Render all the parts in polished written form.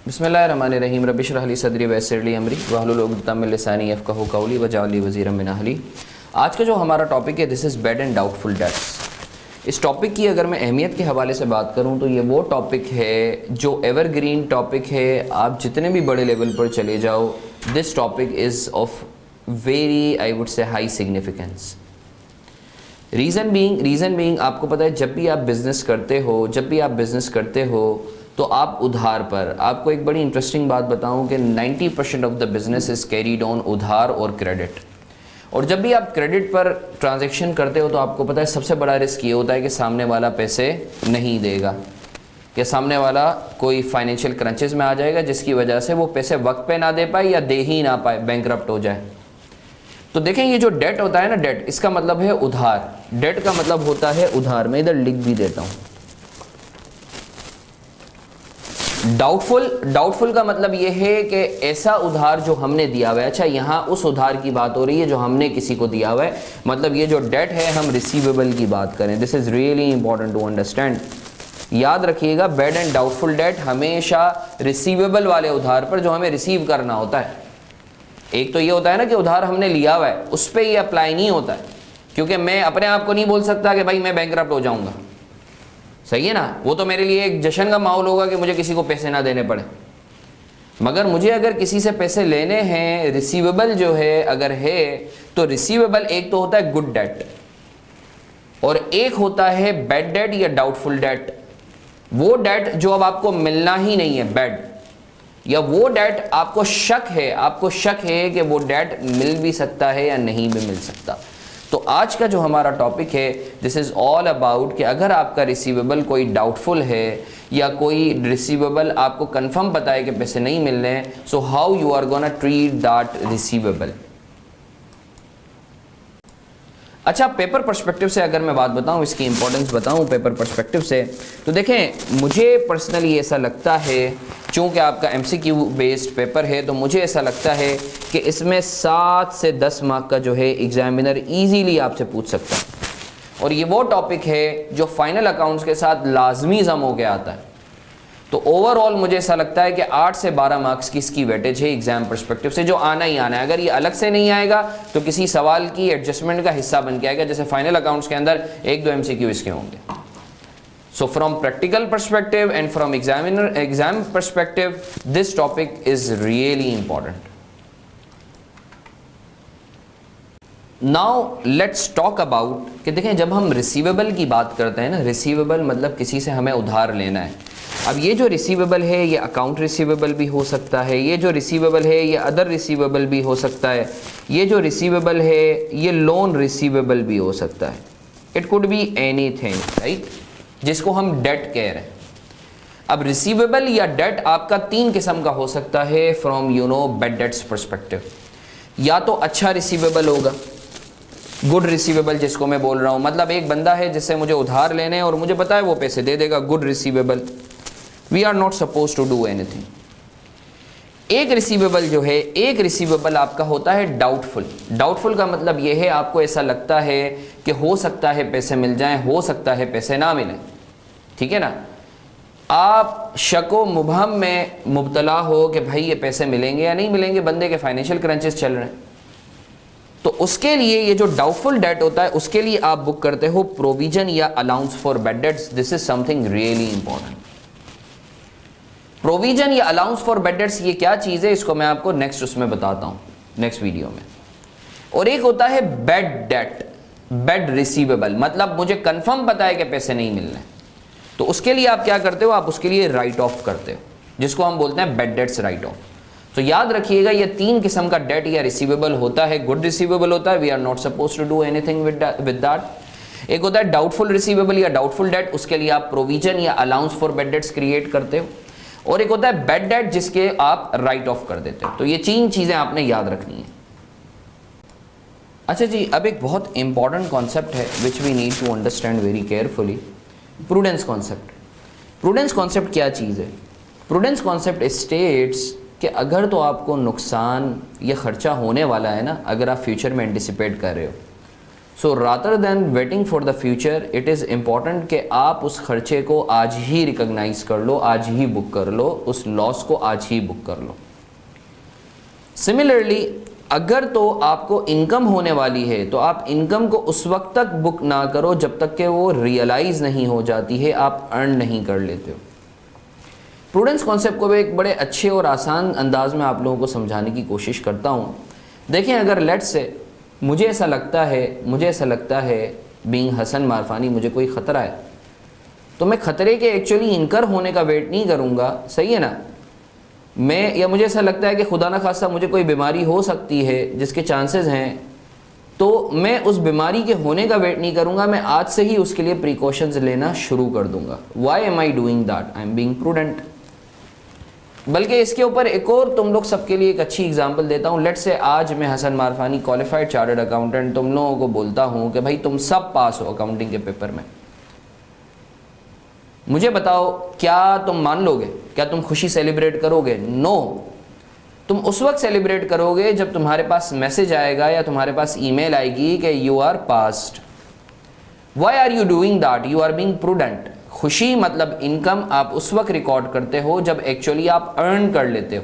बिस्मिल्लाहिर्रहमानिर्रहीम रब्बिश रह ली सदरी वयस्सिर ली अमरी वहलुल उक़दतम मिन लिसानी यफ़क़हू क़ौली वजअल ली वज़ीरम मिन अहली। आज का जो हमारा टॉपिक है this is bad and doubtful dates. इस टॉपिक की अगर मैं अहमियत के हवाले से बात करूं तो ये वो टॉपिक है जो एवरग्रीन टॉपिक है। आप जितने भी बड़े लेवल पर चले जाओ, this topic is of very I would say high significance. Reason being आपको पता है जब भी आप बिज़नेस करते हो तो आप उधार पर, आपको एक बड़ी इंटरेस्टिंग बात बताऊं कि 90% of the business is carried on उधार और क्रेडिट। और जब भी आप क्रेडिट पर ट्रांजैक्शन करते हो तो आपको पता है सबसे बड़ा रिस्क ये होता है कि सामने वाला पैसे नहीं देगा, कि सामने वाला कोई फाइनेंशियल क्रंचेस में आ जाएगा जिसकी वजह से वो पैसे वक्त पे ना दे पाए या दे ही ना पाए, बैंकरप्ट हो जाए। तो देखें ये जो डेट होता है ना, डेट इसका मतलब है उधार। डेट का मतलब होता है उधार। मैं इधर लिख भी देता हूँ। डाउटफुल का मतलब ये है कि ऐसा उधार जो हमने दिया हुआ है। अच्छा, यहाँ उस उधार की बात हो रही है जो हमने किसी को दिया हुआ है, मतलब ये जो डेट है हम रिसीवेबल की बात करें। This is really important to understand. याद रखिएगा, बैड एंड डाउटफुल डेट हमेशा रिसीवेबल वाले उधार पर जो हमें रिसीव करना होता है। एक तो ये होता है ना कि उधार हमने लिया हुआ है, उस पर ये अप्लाई नहीं होता है, क्योंकि मैं अपने आप को नहीं बोल सकता कि भाई मैं बैंकरप्ट हो जाऊँगा। सही है ना, वो तो मेरे लिए एक जश्न का माहौल होगा कि मुझे किसी को पैसे ना देने पड़े। मगर मुझे अगर किसी से पैसे लेने हैं, रिसीवेबल जो है अगर है, तो रिसीवेबल एक तो होता है गुड डेट और एक होता है बैड डेट या डाउटफुल डेट। वो डेट जो अब आपको मिलना ही नहीं है, बैड, या वो डेट आपको शक है कि वो डेट मिल भी सकता है या नहीं भी मिल सकता। तो आज का जो हमारा टॉपिक है दिस इज़ ऑल अबाउट कि अगर आपका रिसीवेबल कोई डाउटफुल है या कोई रिसीवेबल आपको कंफर्म पता है कि पैसे नहीं मिल रहे हैं, so how you are gonna treat that receivable. अच्छा, पेपर पर्सपेक्टिव से अगर मैं बात बताऊं, इसकी इंपॉर्टेंस बताऊं पेपर पर्सपेक्टिव से, तो देखें मुझे पर्सनली ऐसा लगता है, चूँकि आपका एमसीक्यू बेस्ड पेपर है, तो मुझे ऐसा लगता है कि इसमें 7 से 10 मार्क का जो है एग्जामिनर इजीली आपसे पूछ सकता है। और ये वो टॉपिक है जो फाइनल अकाउंट्स के साथ लाजमी जम हो के आता है। तो ओवरऑल मुझे ऐसा लगता है कि 8 से 12 मार्क्स की इसकी वेटेज है एग्जाम पर्सपेक्टिव से, जो आना ही आना है। अगर ये अलग से नहीं आएगा तो किसी सवाल की एडजस्टमेंट का हिस्सा बन के आएगा, जैसे फाइनल अकाउंट्स के अंदर 1-2 एमसीक्यू इसके होंगे। So from practical perspective and from exam perspective this topic is really important. Now let's talk about कि देखें जब हम रिसीवेबल की बात करते हैं ना, रिसीवेबल मतलब किसी से हमें उधार लेना है। अब ये जो रिसीवेबल है ये अकाउंट रिसीवेबल भी हो सकता है, ये जो रिसीवेबल है ये अदर रिसीवेबल भी हो सकता है, ये जो रिसीवेबल है ये लोन रिसीवेबल भी हो सकता है। It could be anything, right, जिसको हम डेट कह रहे हैं। अब रिसीवेबल या डेट आपका 3 किस्म का हो सकता है फ्रॉम बैड डेट्स पर्सपेक्टिव। या तो अच्छा रिसीवेबल होगा, गुड रिसीवेबल जिसको मैं बोल रहा हूँ, मतलब एक बंदा है जिससे मुझे उधार लेने हैं और मुझे पता है वो पैसे दे देगा, good receivable. We are not suppose to do anything. एक रिसीवेबल जो है, एक रिसीवेबल आपका होता है डाउटफुल। डाउटफुल का मतलब ये है आपको ऐसा लगता है कि हो सकता है पैसे मिल जाएं, हो सकता है पैसे ना मिलें, ठीक है ना। आप शको मुबहम में मुब्तला हो कि भाई ये पैसे मिलेंगे या नहीं मिलेंगे, बंदे के फाइनेंशियल क्रंचेस चल रहे हैं, तो उसके लिए ये जो डाउटफुल डेट होता है उसके लिए आप बुक करते हो प्रोविजन या allowance for bad dates. This is something really important. Provision या अलाउंस फॉर बैड डेट्स ये क्या चीज़ है, इसको मैं आपको नेक्स्ट उसमें बताता हूँ, नेक्स्ट वीडियो में। और एक होता है बैड डेट, बैड रिसीवेबल, मतलब मुझे कंफर्म पता है कि पैसे नहीं मिल रहे, तो उसके लिए आप क्या करते हो, आप उसके लिए राइट ऑफ करते हो, जिसको हम बोलते हैं बैड डेट्स राइट ऑफ। तो याद रखिएगा ये 3 किस्म का डेट या रिसीवेबल होता है। गुड रिसीवेबल होता है, we are not suppose to do anything with that. एक होता है डाउटफुल रिसीवेबल या डाउटफुल डेट, उसके लिए आप प्रोविजन या allowance for bad debts create करते हो। और एक होता है बैड डेट जिसके आप राइट ऑफ कर देते हो। तो ये 3 चीज़ें आपने याद रखनी है। अच्छा जी, अब एक बहुत इंपॉर्टेंट कॉन्सेप्ट है which we need to understand very carefully, prudence concept. Prudence concept क्या चीज़ है? प्रूडेंस कॉन्सेप्ट स्टेट्स कि अगर तो आपको नुकसान या ख़र्चा होने वाला है ना, अगर आप फ्यूचर में एंटिसिपेट कर रहे हो, so rather than waiting for the future, it is important कि आप उस खर्चे को आज ही रिकॉग्नाइज कर लो, आज ही बुक कर लो, उस लॉस को आज ही बुक कर लो। सिमिलरली अगर तो आपको इनकम होने वाली है तो आप इनकम को उस वक्त तक बुक ना करो जब तक कि वो रियलाइज नहीं हो जाती है, आप अर्न नहीं कर लेते हो। प्रूडेंस कॉन्सेप्ट को भी एक बड़े अच्छे और आसान अंदाज में आप लोगों को समझाने की कोशिश करता हूँ। देखें, अगर लेट्स से मुझे ऐसा लगता है बीइंग हसन मारफानी मुझे कोई ख़तरा है, तो मैं ख़तरे के एक्चुअली इनकर होने का वेट नहीं करूँगा, सही है ना। या मुझे ऐसा लगता है कि खुदा ना खास्ता मुझे कोई बीमारी हो सकती है जिसके चांसेस हैं, तो मैं उस बीमारी के होने का वेट नहीं करूँगा, मैं आज से ही उसके लिए प्रिकॉशंस लेना शुरू कर दूँगा। Why am I doing that? I am being prudent. बल्कि इसके ऊपर एक और तुम लोग सबके लिए एक अच्छी एग्जांपल देता हूँ। लेट्स से आज मैं हसन मारफानी क्वालिफाइड चार्टर्ड अकाउंटेंट तुम लोगों को बोलता हूँ कि भाई तुम सब पास हो अकाउंटिंग के पेपर में, मुझे बताओ क्या तुम मान लोगे? क्या तुम खुशी सेलिब्रेट करोगे? नो। तुम उस वक्त सेलिब्रेट करोगे जब तुम्हारे पास मैसेज आएगा या तुम्हारे पास ईमेल आएगी कि you are passed. Why are you doing that? You are being prudent. खुशी मतलब इनकम आप उस वक्त रिकॉर्ड करते हो जब एक्चुअली आप अर्न कर लेते हो।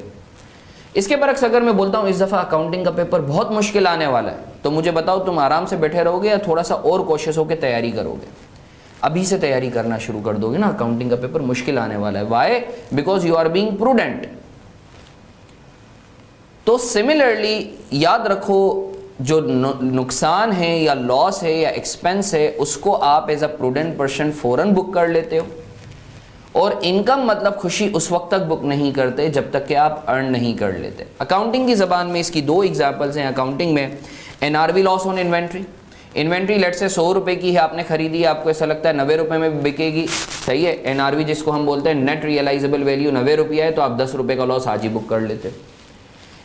इसके बरक्स अगर मैं बोलता हूँ इस दफ़ा अकाउंटिंग का पेपर बहुत मुश्किल आने वाला है, तो मुझे बताओ तुम आराम से बैठे रहोगे या थोड़ा सा और कोशिश होकर तैयारी करोगे? अभी से तैयारी करना शुरू कर दोगे ना, अकाउंटिंग का पेपर मुश्किल आने वाला है। Why? Because you are being prudent. तो सिमिलरली याद रखो, जो नुकसान है या लॉस है या एक्सपेंस है उसको आप एज अ प्रूडेंट पर्सन फ़ौरन बुक कर लेते हो, और इनकम मतलब खुशी उस वक्त तक बुक नहीं करते जब तक कि आप अर्न नहीं कर लेते। अकाउंटिंग की ज़बान में इसकी दो एग्जांपल्स हैं। अकाउंटिंग में NRV loss on inventory. Inventory let से 100 रुपये की है, आपने खरीदी, आपको ऐसा लगता है 90 रुपये में बिकेगी, सही है। NRV जिसको हम बोलते हैं नेट रियलाइजेबल वैल्यू 90 रुपया है, तो आप 10 रुपये का लॉस आज ही बुक कर लेते हो।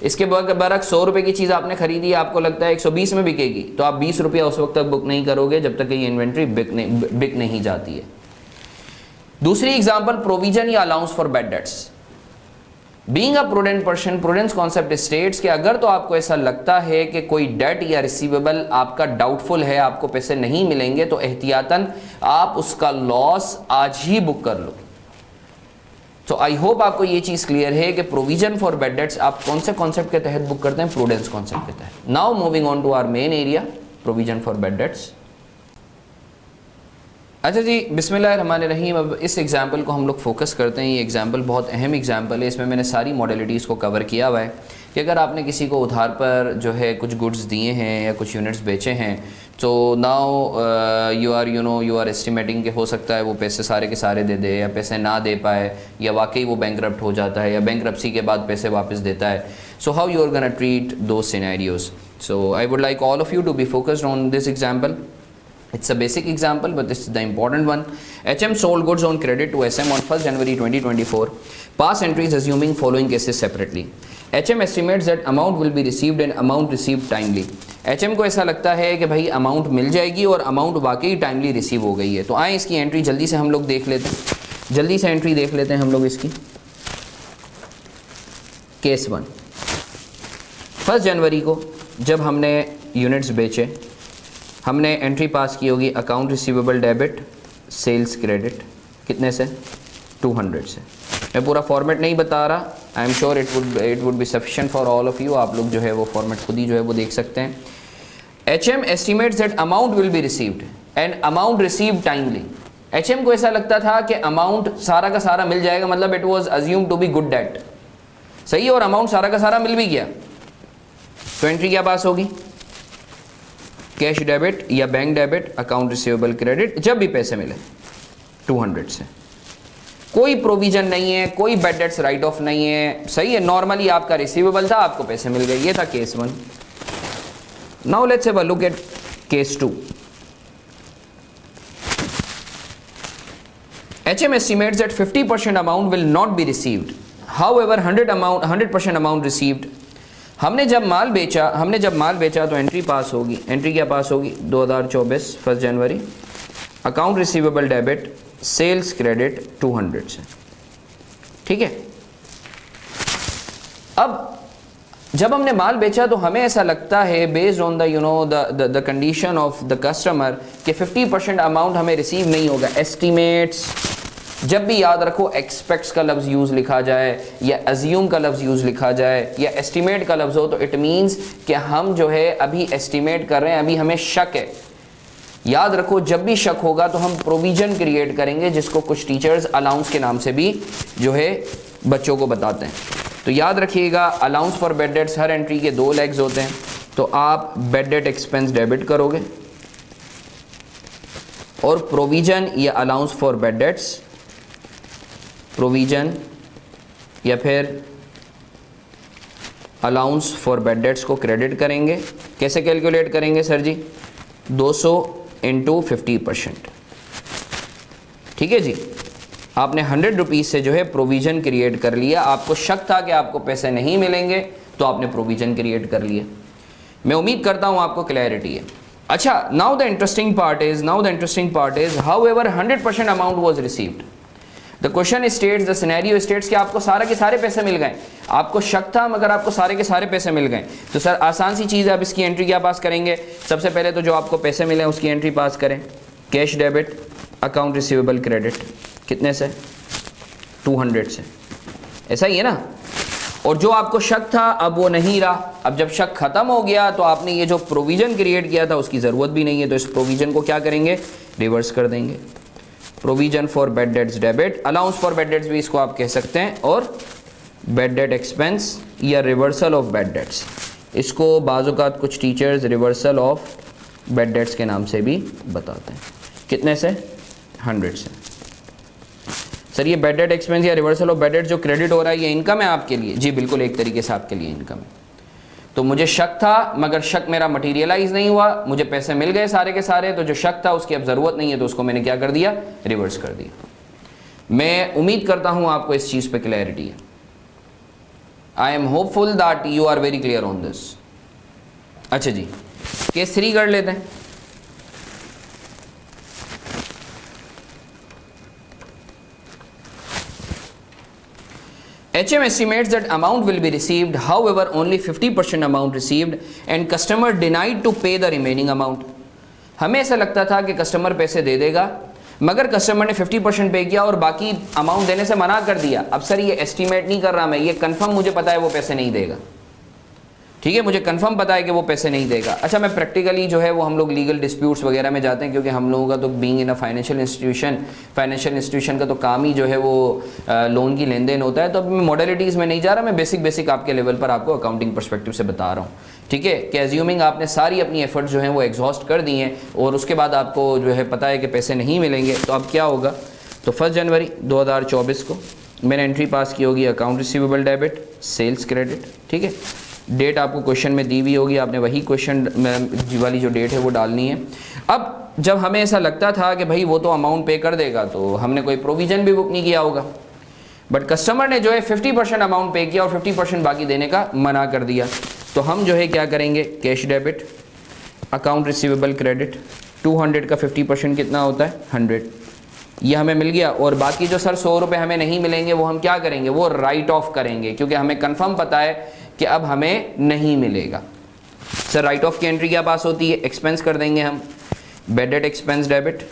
इसके बरक्स 100 रुपये की चीज़ आपने खरीदी, आपको लगता है 120 में बिकेगी, तो आप 20 रुपया उस वक्त तक बुक नहीं करोगे जब तक कि ये इन्वेंट्री बिक नहीं जाती है। दूसरी एग्जांपल, प्रोविजन या allowance for bad dates. Being a prudent person, prudence concept states कि अगर तो आपको ऐसा लगता है कि कोई डेट या रिसीवेबल आपका डाउटफुल है, आपको पैसे नहीं मिलेंगे, तो एहतियातन आप उसका लॉस आज ही बुक कर लो। तो आई होप आपको ये चीज़ क्लियर है कि प्रोविजन फॉर बैड डेट्स आप कौन से कॉन्सेप्ट के तहत बुक करते हैं? प्रूडेंस कॉन्सेप्ट के तहत। Now moving on to our main area, provision for bad debts. अच्छा जी, बिस्मिल्लाहिर्रहमानिर्रहीम। अब इस एग्जाम्पल को हम लोग फोकस करते हैं। ये एग्जाम्पल बहुत अहम एग्जाम्पल है। इसमें मैंने सारी मॉडलिटीज़ को कवर किया हुआ है कि अगर आपने किसी को उधार पर जो है कुछ गुड्स दिए हैं या कुछ यूनिट्स बेचे हैं, तो नाउ यू आर एस्टिमेटिंग कि हो सकता है वो पैसे सारे के सारे दे दे या पैसे ना दे पाए, या वाकई वो बैंकरप्ट हो जाता है या बैंकरप्सी के बाद पैसे वापस देता है। So how you are gonna treat दो scenarios? So I would like all of you to be focused on this example. It's a basic example, but this is the important one. HM sold goods on credit to SM on 1st January 2024. Pass entries assuming following cases separately. HM estimates that amount will be received and amount received timely. HM को ऐसा लगता है कि भाई amount मिल जाएगी और amount वाकई timely receive हो गई है। तो आए इसकी एंट्री जल्दी से हम लोग देख लेते हैं। जल्दी से एंट्री देख लेते हैं हम लोग इसकी। केस 1, 1 जनवरी को जब हमने यूनिट्स बेचे, हमने एंट्री पास की होगी account receivable debit sales credit, कितने से? 200 से। मैं पूरा फॉर्मेट नहीं बता रहा, I am sure it would be sufficient for all of you. आप लोग जो है वो फॉर्मेट खुद ही जो है वो देख सकते हैं। HM estimates that amount will be received and amount received timely. HM को ऐसा लगता था कि अमाउंट सारा का सारा मिल जाएगा, मतलब it was assume to be good debt, सही, और अमाउंट सारा का सारा मिल भी गया। तो एंट्री क्या पास होगी? कैश डेबिट या bank debit account receivable credit, जब भी पैसे मिले 200 से। कोई प्रोविजन नहीं है, कोई बैड डेट्स राइट ऑफ नहीं है, सही है। नॉर्मली आपका रिसीवेबल था, आपको पैसे मिल गए। ये था case 1। Now let's have a look at case 2। HM estimates that 50% amount will not be received. However, 100% amount received. हमने जब माल बेचा तो एंट्री पास होगी। एंट्री क्या पास होगी? 2024 1 जनवरी account receivable debit sales credit 200 से, ठीक है। अब जब हमने माल बेचा तो हमें ऐसा लगता है based on the you know the condition of the customer कि 50% अमाउंट हमें रिसीव नहीं होगा। एस्टिमेट्स, जब भी याद रखो एक्सपेक्ट्स का लफ्ज़ यूज़ लिखा जाए या अज्यूम का लफ्ज़ यूज़ लिखा जाए या एस्टिमेट का लफ्ज़ हो तो इट मीन्स कि हम जो है अभी एस्टिमेट कर रहे हैं, अभी हमें शक है। याद रखो जब भी शक होगा तो हम प्रोविज़न क्रिएट करेंगे, जिसको कुछ टीचर्स अलाउंस के नाम से भी जो है बच्चों को बताते हैं। तो याद रखिएगा allowance for bad dates her entry के 2 लेग्स होते हैं। तो आप बैड डेट एक्सपेंस डेबिट करोगे और प्रोविज़न या allowance for bad dates, provision या फिर अलाउंस फॉर बैड डेट्स को क्रेडिट करेंगे। कैसे कैलकुलेट करेंगे सर जी? 200 इंटू 50%। ठीक है जी, आपने 100 रुपीज़ से जो है प्रोविज़न क्रिएट कर लिया। आपको शक था कि आपको पैसे नहीं मिलेंगे तो आपने प्रोविज़न क्रिएट कर लिया। मैं उम्मीद करता हूँ आपको क्लैरिटी है। अच्छा, now the interesting part is how ever 100% amount was received. The question states, the scenario states कि आपको सारे के सारे पैसे मिल गए। आपको शक था मगर आपको सारे के सारे पैसे मिल गए। तो सर आसान सी चीज़ है, आप इसकी एंट्री क्या पास करेंगे? सबसे पहले तो जो आपको पैसे मिले हैं उसकी एंट्री पास करें। Cash debit, account receivable credit, कितने से? 200 से। ऐसा ही है ना। और जो आपको शक था अब वो नहीं रहा। अब जब शक खत्म हो गया तो आपने ये जो प्रोविज़न क्रिएट किया था उसकी ज़रूरत भी नहीं है, तो इस प्रोविज़न को क्या करेंगे? रिवर्स कर देंगे। Provision for bad dates debit, allowance for bad dates भी इसको आप कह सकते हैं, और बैड डेट एक्सपेंस या रिवर्सल ऑफ बैड डेट्स, इसको बाज़-औक़ात कुछ teachers reversal of bad debts के नाम से भी बताते हैं। कितने से? 100 से। सर ये बैड डेट एक्सपेंस या रिवर्सल ऑफ बैड डेट जो क्रेडिट हो रहा है ये इनकम है आपके लिए? जी बिल्कुल, एक तरीके से आपके लिए इनकम है। तो मुझे शक था मगर शक मेरा मटीरियलाइज नहीं हुआ, मुझे पैसे मिल गए सारे के सारे, तो जो शक था उसकी अब ज़रूरत नहीं है, तो उसको मैंने क्या कर दिया? रिवर्स कर दिया। मैं उम्मीद करता हूँ आपको इस चीज़ पे क्लैरिटी है। I am hopeful that you are very clear on this. अच्छा जी, केस 3 कर लेते हैं। HM estimates that amount will be received, however only 50% amount received and customer denied to pay the remaining amount। हमें ऐसा लगता था कि कस्टमर पैसे दे देगा मगर कस्टमर ने 50% पे किया और बाकी अमाउंट देने से मना कर दिया। अब सर ये एस्टीमेट नहीं कर रहा मैं, ये कंफर्म मुझे पता है वो पैसे नहीं देगा। ठीक है, मुझे कंफर्म पता है कि वो पैसे नहीं देगा। अच्छा, मैं प्रैक्टिकली जो है वो हम लोग लीगल डिस्प्यूट्स वगैरह में जाते हैं, क्योंकि हम लोगों का तो being in a financial institution का तो काम ही जो है वो लोन की लेन देन होता है। तो अब मैं मॉडलिटीज़ में नहीं जा रहा, मैं बेसिक आपके लेवल पर आपको अकाउंटिंग पर्सपेक्टिव से बता रहा हूँ। ठीक है, कि एज्यूमिंग आपने सारी अपनी एफर्ट्स जो हैं वो एग्जॉस्ट कर दी हैं और उसके बाद आपको जो है पता है कि पैसे नहीं मिलेंगे, तो अब क्या होगा? तो 1 जनवरी 2024 को मैंने एंट्री पास की होगी account receivable debit, sales credit. ठीक है, डेट आपको क्वेश्चन में दी हुई होगी, आपने वही क्वेश्चन वाली जो डेट है वो डालनी है। अब जब हमें ऐसा लगता था कि भाई वो तो अमाउंट पे कर देगा, तो हमने कोई प्रोविज़न भी बुक नहीं किया होगा, बट कस्टमर ने जो है 50% अमाउंट पे किया और 50% बाकी देने का मना कर दिया। तो हम जो है क्या करेंगे? Cash debit, account receivable credit, 200 का 50% कितना होता है? 100। ये हमें मिल गया और बाकी जो सर 100 रुपये हमें नहीं मिलेंगे वो हम क्या करेंगे? वो राइट ऑफ करेंगे, क्योंकि हमें कंफर्म पता है कि अब हमें नहीं मिलेगा। सर राइट ऑफ की एंट्री क्या पास होती है? एक्सपेंस कर देंगे हम, bad debt expense debit,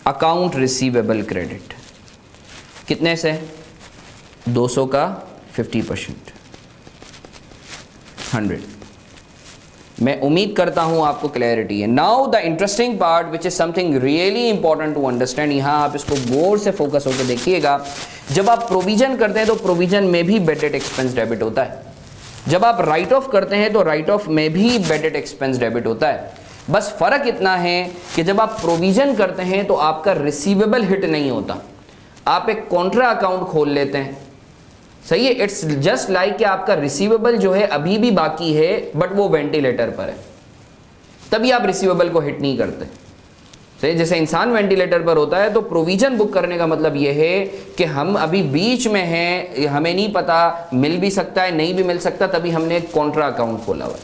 account receivable credit, कितने से? 200 का 50%, 100। मैं उम्मीद करता हूं आपको क्लैरिटी है। Now the interesting part which is something really important to understand, यहां आप इसको गौर से फोकस होकर देखिएगा। जब आप प्रोविजन करते हैं तो प्रोविजन में भी बैड डेट एक्सपेंस डेबिट होता है। जब आप राइट ऑफ करते हैं तो राइट ऑफ में भी बैड डेट एक्सपेंस डेबिट होता है। बस फर्क इतना है कि जब आप प्रोविजन करते हैं तो आपका रिसीवेबल हिट नहीं होता, आप एक कॉन्ट्रा अकाउंट खोल लेते हैं। सही है, इट्स जस्ट लाइक कि आपका रिसीवेबल जो है अभी भी बाकी है बट वो वेंटिलेटर पर है, तभी आप रिसीवेबल को हिट नहीं करते। सही, जैसे इंसान वेंटिलेटर पर होता है, तो प्रोविजन बुक करने का मतलब ये है कि हम अभी बीच में हैं, हमें नहीं पता, मिल भी सकता है नहीं भी मिल सकता, तभी हमने एक कॉन्ट्रा अकाउंट खोला हुआ है।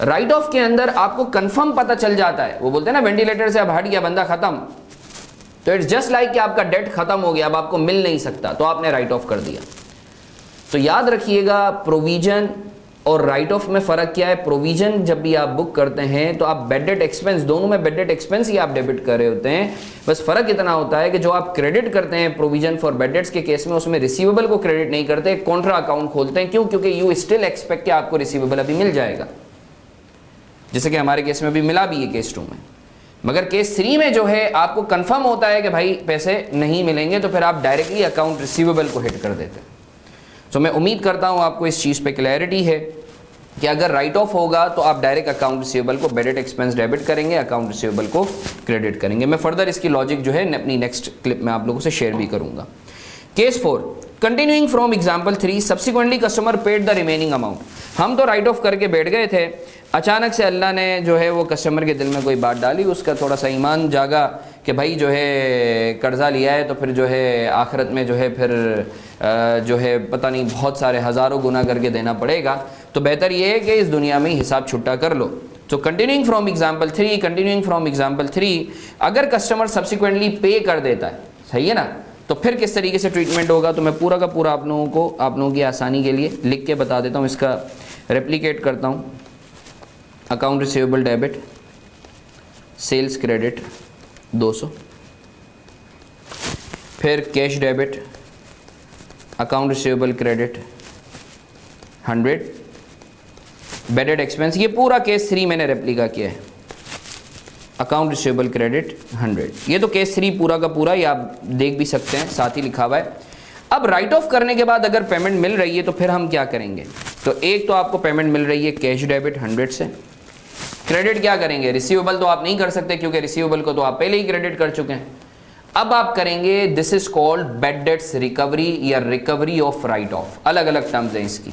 राइट ऑफ के अंदर आपको कंफर्म पता चल जाता है, वो बोलते हैं ना वेंटिलेटर से अब हट गया बंदा खत्म, तो इट्स जस्ट लाइक कि आपका डेट खत्म हो गया, अब आपको मिल नहीं सकता, तो आपने राइट ऑफ कर दिया। तो याद रखिएगा प्रोविजन और राइट ऑफ में फ़र्क क्या है। प्रोविजन जब भी आप बुक करते हैं तो आप बैड डेट एक्सपेंस, दोनों में बैड डेट एक्सपेंस ही आप डेबिट कर रहे होते हैं। बस फ़र्क इतना होता है कि जो आप क्रेडिट करते हैं प्रोविजन फॉर बैड डेट्स के केस में, उसमें रिसीवेबल को क्रेडिट नहीं करते, कॉन्ट्रा अकाउंट खोलते हैं। क्यों? क्योंकि यू स्टिल एक्सपेक्ट कि आपको रिसीवेबल अभी मिल जाएगा, जैसे कि हमारे केस में भी मिला भी है केस 2 में। मगर केस 3 में जो है आपको कंफर्म होता है कि भाई पैसे नहीं मिलेंगे, तो फिर आप डायरेक्टली अकाउंट रिसीवेबल को हिट कर देते हैं। तो मैं उम्मीद करता हूँ आपको इस चीज़ पे क्लैरिटी है कि अगर राइट ऑफ होगा तो आप डायरेक्ट अकाउंट रिसीवेबल को बैड डेट एक्सपेंस डेबिट करेंगे, अकाउंट रिसीवेबल को क्रेडिट करेंगे। मैं फर्दर इसकी लॉजिक जो है अपनी नेक्स्ट क्लिप में आप लोगों से शेयर भी करूँगा। Case 4, continuing from example 3, subsequently customer paid the remaining amount. हम तो राइट ऑफ करके बैठ गए थे, अचानक से अल्लाह ने जो है वो कस्टमर के दिल में कोई बात डाली, उसका थोड़ा सा ईमान जागा कि भाई जो है कर्ज़ा लिया है तो फिर जो है आखिरत में जो है फिर जो है पता नहीं बहुत सारे हज़ारों गुना करके देना पड़ेगा। तो बेहतर ये है कि इस दुनिया में ही हिसाब छुट्टा कर लो। तो कंटिन्यूइंग फ्रॉम एग्जाम्पल 3, अगर कस्टमर सब्सिक्वेंटली पे कर देता है, सही है ना, तो फिर किस तरीके से ट्रीटमेंट होगा। तो मैं पूरा का पूरा आप लोगों की आसानी के लिए लिख के बता देता हूँ, इसका रेप्लिकेट करता हूँ। Account receivable debit, sales credit 200, फिर cash debit, account receivable credit 100, bad debt expense, ये पूरा केस 3 मैंने रेप्लिका किया है, अकाउंट रिसीवेबल क्रेडिट 100। ये तो केस 3 पूरा का पूरा, ये आप देख भी सकते हैं, साथ ही लिखा हुआ है। अब राइट ऑफ करने के बाद अगर पेमेंट मिल रही है तो फिर हम क्या करेंगे। तो एक तो आपको पेमेंट मिल रही है कैश डेबिट 100 से, क्रेडिट क्या करेंगे, रिसीवेबल तो आप नहीं कर सकते क्योंकि रिसीवेबल को तो आप पहले ही क्रेडिट कर चुके हैं। अब आप करेंगे, this is called bad debts recovery या रिकवरी ऑफ राइट ऑफ। अलग अलग टर्म्स हैं इसकी,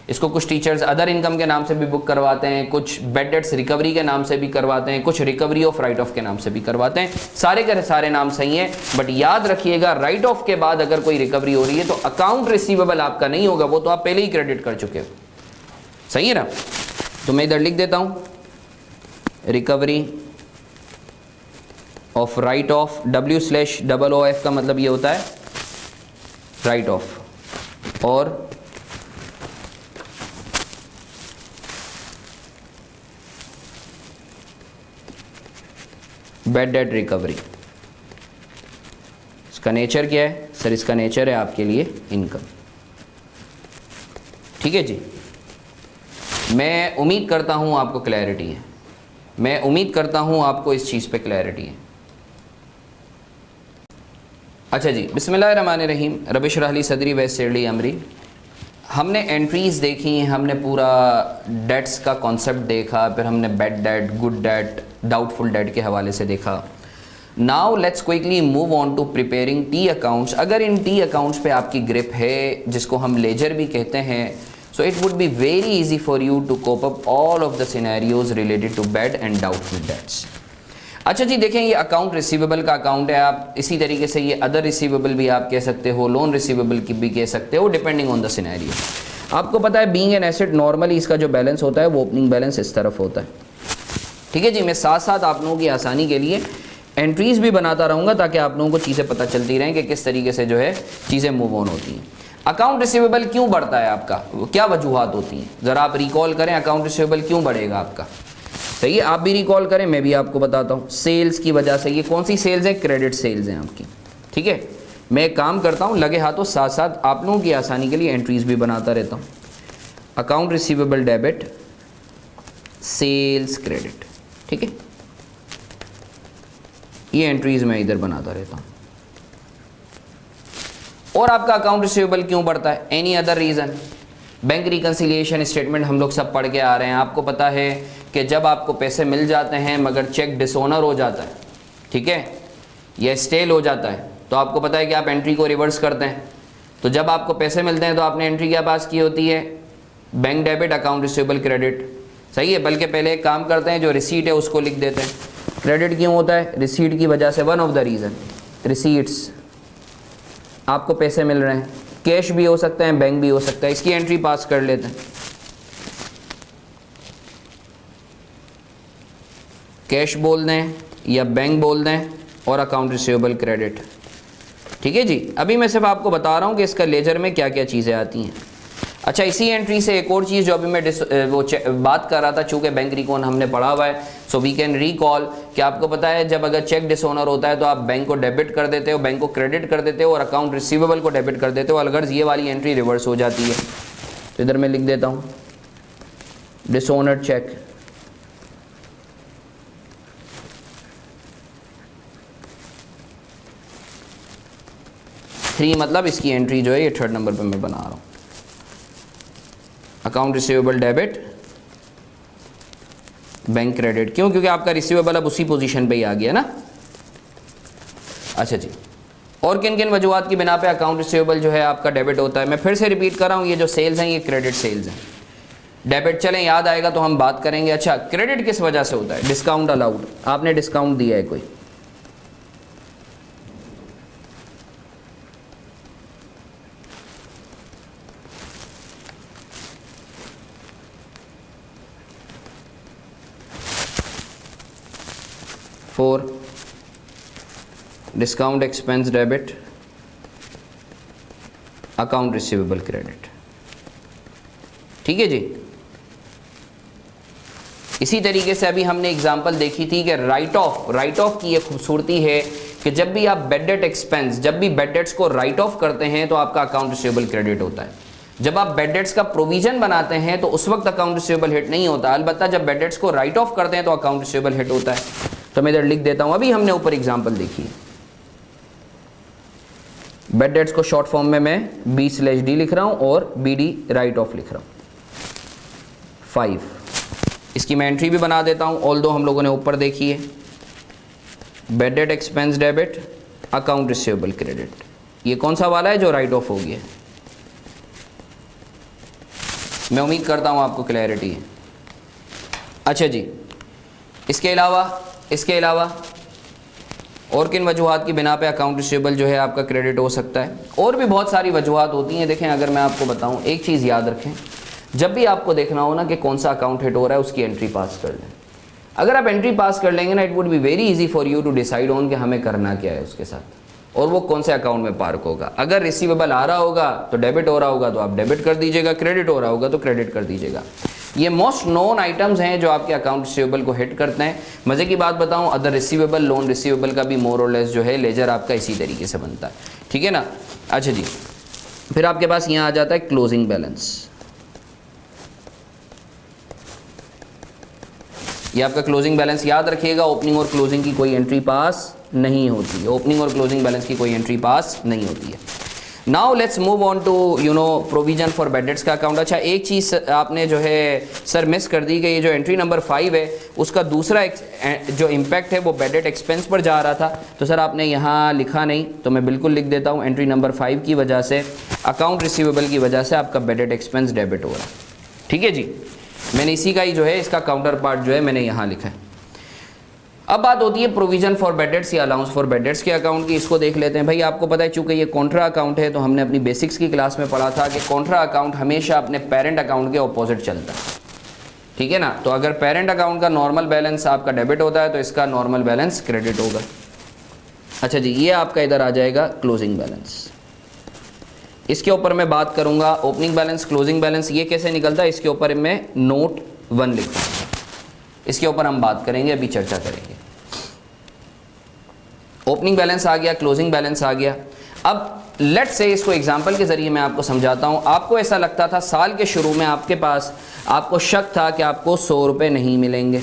इसको कुछ टीचर्स अदर इनकम के नाम से भी बुक करवाते हैं, कुछ बैड डेट्स रिकवरी के नाम से भी करवाते हैं, कुछ रिकवरी ऑफ राइट ऑफ के नाम से भी करवाते हैं। सारे के सारे नाम सही हैं, बट याद रखिएगा राइट ऑफ के बाद अगर कोई रिकवरी हो रही है तो अकाउंट रिसीवेबल आपका नहीं होगा, वो तो आप पहले ही क्रेडिट कर चुके हो, सही है ना। तो मैं इधर लिख देता हूं recovery of right of, W/OOF का मतलब ये होता है राइट ऑफ, और बैड डेट रिकवरी। इसका नेचर क्या है सर? इसका नेचर है आपके लिए इनकम। ठीक है जी, मैं उम्मीद करता हूं आपको क्लैरिटी है, मैं उम्मीद करता हूं आपको इस चीज़ पे क्लैरिटी है। अच्छा जी, बिस्मिल्लाहिर्रहमानिर्रहीम, रब इश्रह ली सदरी वयस्सिर ली अमरी। हमने एंट्रीज़ देखी, हमने पूरा डेट्स का कॉन्सेप्ट देखा, फिर हमने bad debt, good debt, doubtful debt के हवाले से देखा। Now let's quickly move on to preparing T accounts. अगर इन टी अकाउंट्स पे आपकी ग्रिप है, जिसको हम लेजर भी कहते हैं, so it would be very easy for you to cope up all of the scenarios related to bad and doubtful debts. अच्छा जी, देखें ये अकाउंट रिसीवेबल का अकाउंट है, आप इसी तरीके से ये अदर रिसीवेबल भी आप कह सकते हो, लोन रिसीवेबल की भी कह सकते हो, डिपेंडिंग ऑन द सिनेरियो। आपको पता है बीइंग एन एसेट नॉर्मली इसका जो बैलेंस होता है वो ओपनिंग बैलेंस इस तरफ होता है। ठीक है जी, मैं साथ साथ आप लोगों की आसानी के लिए एंट्रीज़ भी बनाता रहूँगा ताकि आप लोगों को चीज़ें पता चलती रहें कि किस तरीके से जो है चीज़ें मूव ऑन होती हैं। अकाउंट रिसीवेबल क्यों बढ़ता है आपका, क्या वजूहात होती हैं, ज़रा आप रिकॉल करें, अकाउंट रिसीवेबल क्यों बढ़ेगा आपका। सही है, आप भी रिकॉल करें, मैं भी आपको बताता हूँ। सेल्स की वजह से, ये कौन सी सेल्स है, क्रेडिट सेल्स हैं आपकी। ठीक है, मैं एक काम करता हूँ, लगे हाथों साथ साथ आप लोगों की आसानी के लिए एंट्रीज़ भी बनाता रहता हूँ। Account receivable debit, sales credit, ठीक है, ये एंट्रीज़ मैं इधर बनाता रहता हूँ। और आपका अकाउंट रिसीवेबल क्यों बढ़ता है, any other reason. Bank reconciliation statement हम लोग सब पढ़ के आ रहे हैं, आपको पता है कि जब आपको पैसे मिल जाते हैं मगर चेक डिसऑनर हो जाता है, ठीक है, या स्टेल हो जाता है, तो आपको पता है कि आप एंट्री को रिवर्स करते हैं। तो जब आपको पैसे मिलते हैं तो आपने एंट्री क्या पास की होती है, bank debit, account receivable credit. सही है, बल्कि पहले एक काम करते हैं, जो रिसीट है उसको लिख देते हैं। क्रेडिट क्यों होता है, रिसीट की वजह से, one of the reason, receipts, आपको पैसे मिल रहे हैं, कैश भी हो सकता है, बैंक भी हो सकता है, इसकी एंट्री पास कर लेते हैं। कैश बोल दें या बैंक बोल दें, और अकाउंट रिसीवेबल क्रेडिट। ठीक है जी। अभी मैं सिर्फ आपको बता रहा हूँ कि इसका लेजर में क्या क्या चीज़ें आती हैं। अच्छा, इसी एंट्री से एक और चीज़ जो अभी मैं बात कर रहा था, चूँकि बैंक रिकॉन हमने पढ़ा हुआ है, सो वी कैन रिकॉल कि आपको पता है जब अगर चेक डिसऑनर होता है तो आप बैंक को डेबिट कर देते हो, बैंक को क्रेडिट कर देते हो और अकाउंट रिसीवेबल को डेबिट कर देते हो, अलगर्ज ये वाली एंट्री रिवर्स हो जाती है। तो इधर मैं लिख देता हूँ डिसऑनर्ड चेक, थ्री मतलब इसकी एंट्री जो है ये थर्ड नंबर पे मैं बना रहा हूँ, account receivable debit bank credit. क्यों? क्योंकि आपका रिसीवेबल अब उसी पोजीशन पे ही आ गया ना। अच्छा जी, और किन किन वजूहात की बिना पे अकाउंट रिसीवेबल जो है आपका डेबिट होता है? मैं फिर से रिपीट कर रहा हूँ, ये जो सेल्स हैं ये क्रेडिट सेल्स हैं। डेबिट चलें याद आएगा तो हम बात करेंगे। अच्छा, क्रेडिट किस वजह से होता है? डिस्काउंट अलाउड, आपने डिस्काउंट दिया है कोई, four discount expense debit account receivable credit. ठीक है जी। इसी तरीके से अभी हमने एग्जांपल देखी थी कि राइट ऑफ की ये खूबसूरती है कि जब भी आप बैड डेट एक्सपेंस, जब भी बैड डेट्स को राइट ऑफ करते हैं तो आपका अकाउंट रिसीवेबल क्रेडिट होता है। जब आप बैड डेट्स का प्रोविजन बनाते हैं तो उस वक्त अकाउंट रिसीवेबल हिट नहीं होता, अलबत्ता जब बैड डेट्स को राइट ऑफ करते हैं तो अकाउंट रिसीवेबल हिट होता है। तो मैं इधर लिख देता हूं, अभी हमने ऊपर एग्जांपल देखी है। बैड डेट्स को शॉर्ट फॉर्म में मैं B/D लिख रहा हूं और BD राइट ऑफ लिख रहा हूं। 5 इसकी मैं एंट्री भी बना देता हूं, ऑल्दो हम लोगों ने ऊपर देखी है। Bad debt expense debit account receivable credit, ये कौन सा वाला है जो राइट ऑफ हो गया? मैं उम्मीद करता हूं आपको क्लैरिटी है। अच्छा जी, इसके अलावा और किन वजूहात की बिना पे अकाउंट रिसीवेबल जो है आपका क्रेडिट हो सकता है? और भी बहुत सारी वजूहात होती हैं। देखें, अगर मैं आपको बताऊं, एक चीज़ याद रखें, जब भी आपको देखना हो ना कि कौन सा अकाउंट हिट हो रहा है उसकी एंट्री पास कर लें। अगर आप एंट्री पास कर लेंगे ना, it would be very easy for you to decide on कि हमें करना क्या है उसके साथ और वो कौन से अकाउंट में पार्क होगा। अगर रिसीवेबल आ रहा होगा तो डेबिट हो रहा होगा तो आप डेबिट कर दीजिएगा, क्रेडिट हो रहा होगा तो क्रेडिट कर दीजिएगा। ये मोस्ट नोन आइटम्स हैं जो आपके अकाउंट रिसीवेबल को हिट करते हैं। मज़े की बात बताऊं, अदर रिसीवेबल, लोन रिसीवेबल का भी मोर और लेस जो है लेजर आपका इसी तरीके से बनता है। ठीक है ना। अच्छा जी, फिर आपके पास यहाँ आ जाता है क्लोजिंग बैलेंस। ये आपका क्लोजिंग बैलेंस याद रखिएगा, ओपनिंग और क्लोजिंग की कोई एंट्री पास नहीं होती है। ओपनिंग और क्लोजिंग बैलेंस की कोई एंट्री पास नहीं होती है। Now let's move on to provision for bad debts का अकाउंट। अच्छा, एक चीज़ आपने जो है सर मिस कर दी कि ये जो एंट्री नंबर 5 है उसका दूसरा जो इम्पैक्ट है वो बैड डेट एक्सपेंस पर जा रहा था। तो सर आपने यहाँ लिखा नहीं, तो मैं बिल्कुल लिख देता हूँ, एंट्री नंबर 5 की वजह से, अकाउंट रिसीवेबल की वजह से आपका बैड डेट एक्सपेंस डेबिट हो रहा है। ठीक है जी, मैंने इसी का ही जो है इसका काउंटर पार्ट जो है मैंने यहाँ लिखा है। अब बात होती है प्रोविजन फॉर बैड डेट्स या अलाउंस फॉर बैड डेट्स के अकाउंट की। इसको देख लेते हैं। भाई आपको पता है चूंकि ये कॉन्ट्रा अकाउंट है तो हमने अपनी बेसिक्स की क्लास में पढ़ा था कि कॉन्ट्रा अकाउंट हमेशा अपने पेरेंट अकाउंट के ऑपोजिट चलता है। ठीक है ना। तो अगर पेरेंट अकाउंट का नॉर्मल बैलेंस आपका डेबिट होता है तो इसका नॉर्मल बैलेंस क्रेडिट होगा। अच्छा जी, ये आपका इधर आ जाएगा क्लोजिंग बैलेंस। इसके ऊपर मैं बात करूंगा ओपनिंग बैलेंस, क्लोजिंग बैलेंस ये कैसे निकलता है, इसके ऊपर मैं नोट 1 लिखूंगा। इसके ऊपर हम बात करेंगे, अभी चर्चा करेंगे। ओपनिंग बैलेंस आ गया, क्लोजिंग बैलेंस आ गया। अब लेट्स से इसको एग्जांपल के जरिए मैं आपको समझाता हूं। आपको ऐसा लगता था साल के शुरू में आपको शक था कि आपको 100 रुपये नहीं मिलेंगे।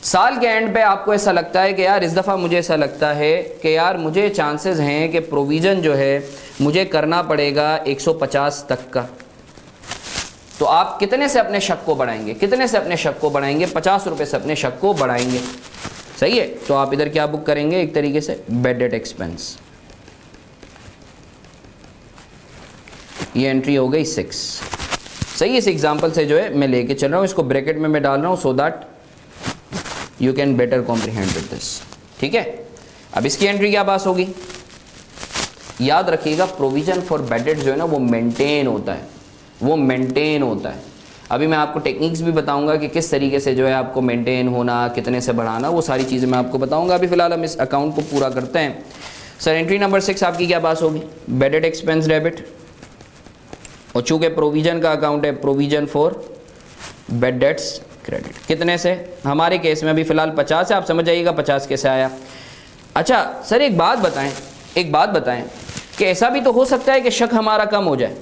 साल के एंड पे आपको ऐसा लगता है कि यार इस दफ़ा मुझे ऐसा लगता है कि यार मुझे चांसेस हैं कि प्रोविज़न जो है मुझे करना पड़ेगा 150 तक का। तो आप कितने से अपने शक को बढ़ाएंगे? 50 रुपये से अपने शक को बढ़ाएंगे। सही है। तो आप इधर क्या बुक करेंगे? एक तरीके से बैड डेट एक्सपेंस। ये एंट्री हो गई 6। सही है। इस एग्जांपल से जो है मैं लेके चल रहा हूँ, इसको ब्रैकेट में मैं डाल रहा हूँ so that you can better comprehend with this. ठीक है। अब इसकी एंट्री क्या पास होगी? याद रखिएगा प्रोविजन फॉर बैड डेट जो है ना वो मेंटेन होता है। अभी मैं आपको टेक्निक्स भी बताऊंगा कि किस तरीके से जो है आपको मेंटेन होना, कितने से बढ़ाना, वो सारी चीज़ें मैं आपको बताऊंगा। अभी फ़िलहाल हम इस अकाउंट को पूरा करते हैं। सर एंट्री नंबर 6 आपकी क्या पास होगी? बेडेड एक्सपेंस डेबिट, और चूंकि प्रोविजन का अकाउंट है, provision for bad debts credit. कितने से? हमारे केस में अभी फ़िलहाल 50 है, आप समझ जाइएगा 50 कैसे आया। अच्छा सर एक बात बताएं कि ऐसा भी तो हो सकता है कि शक हमारा कम हो जाए,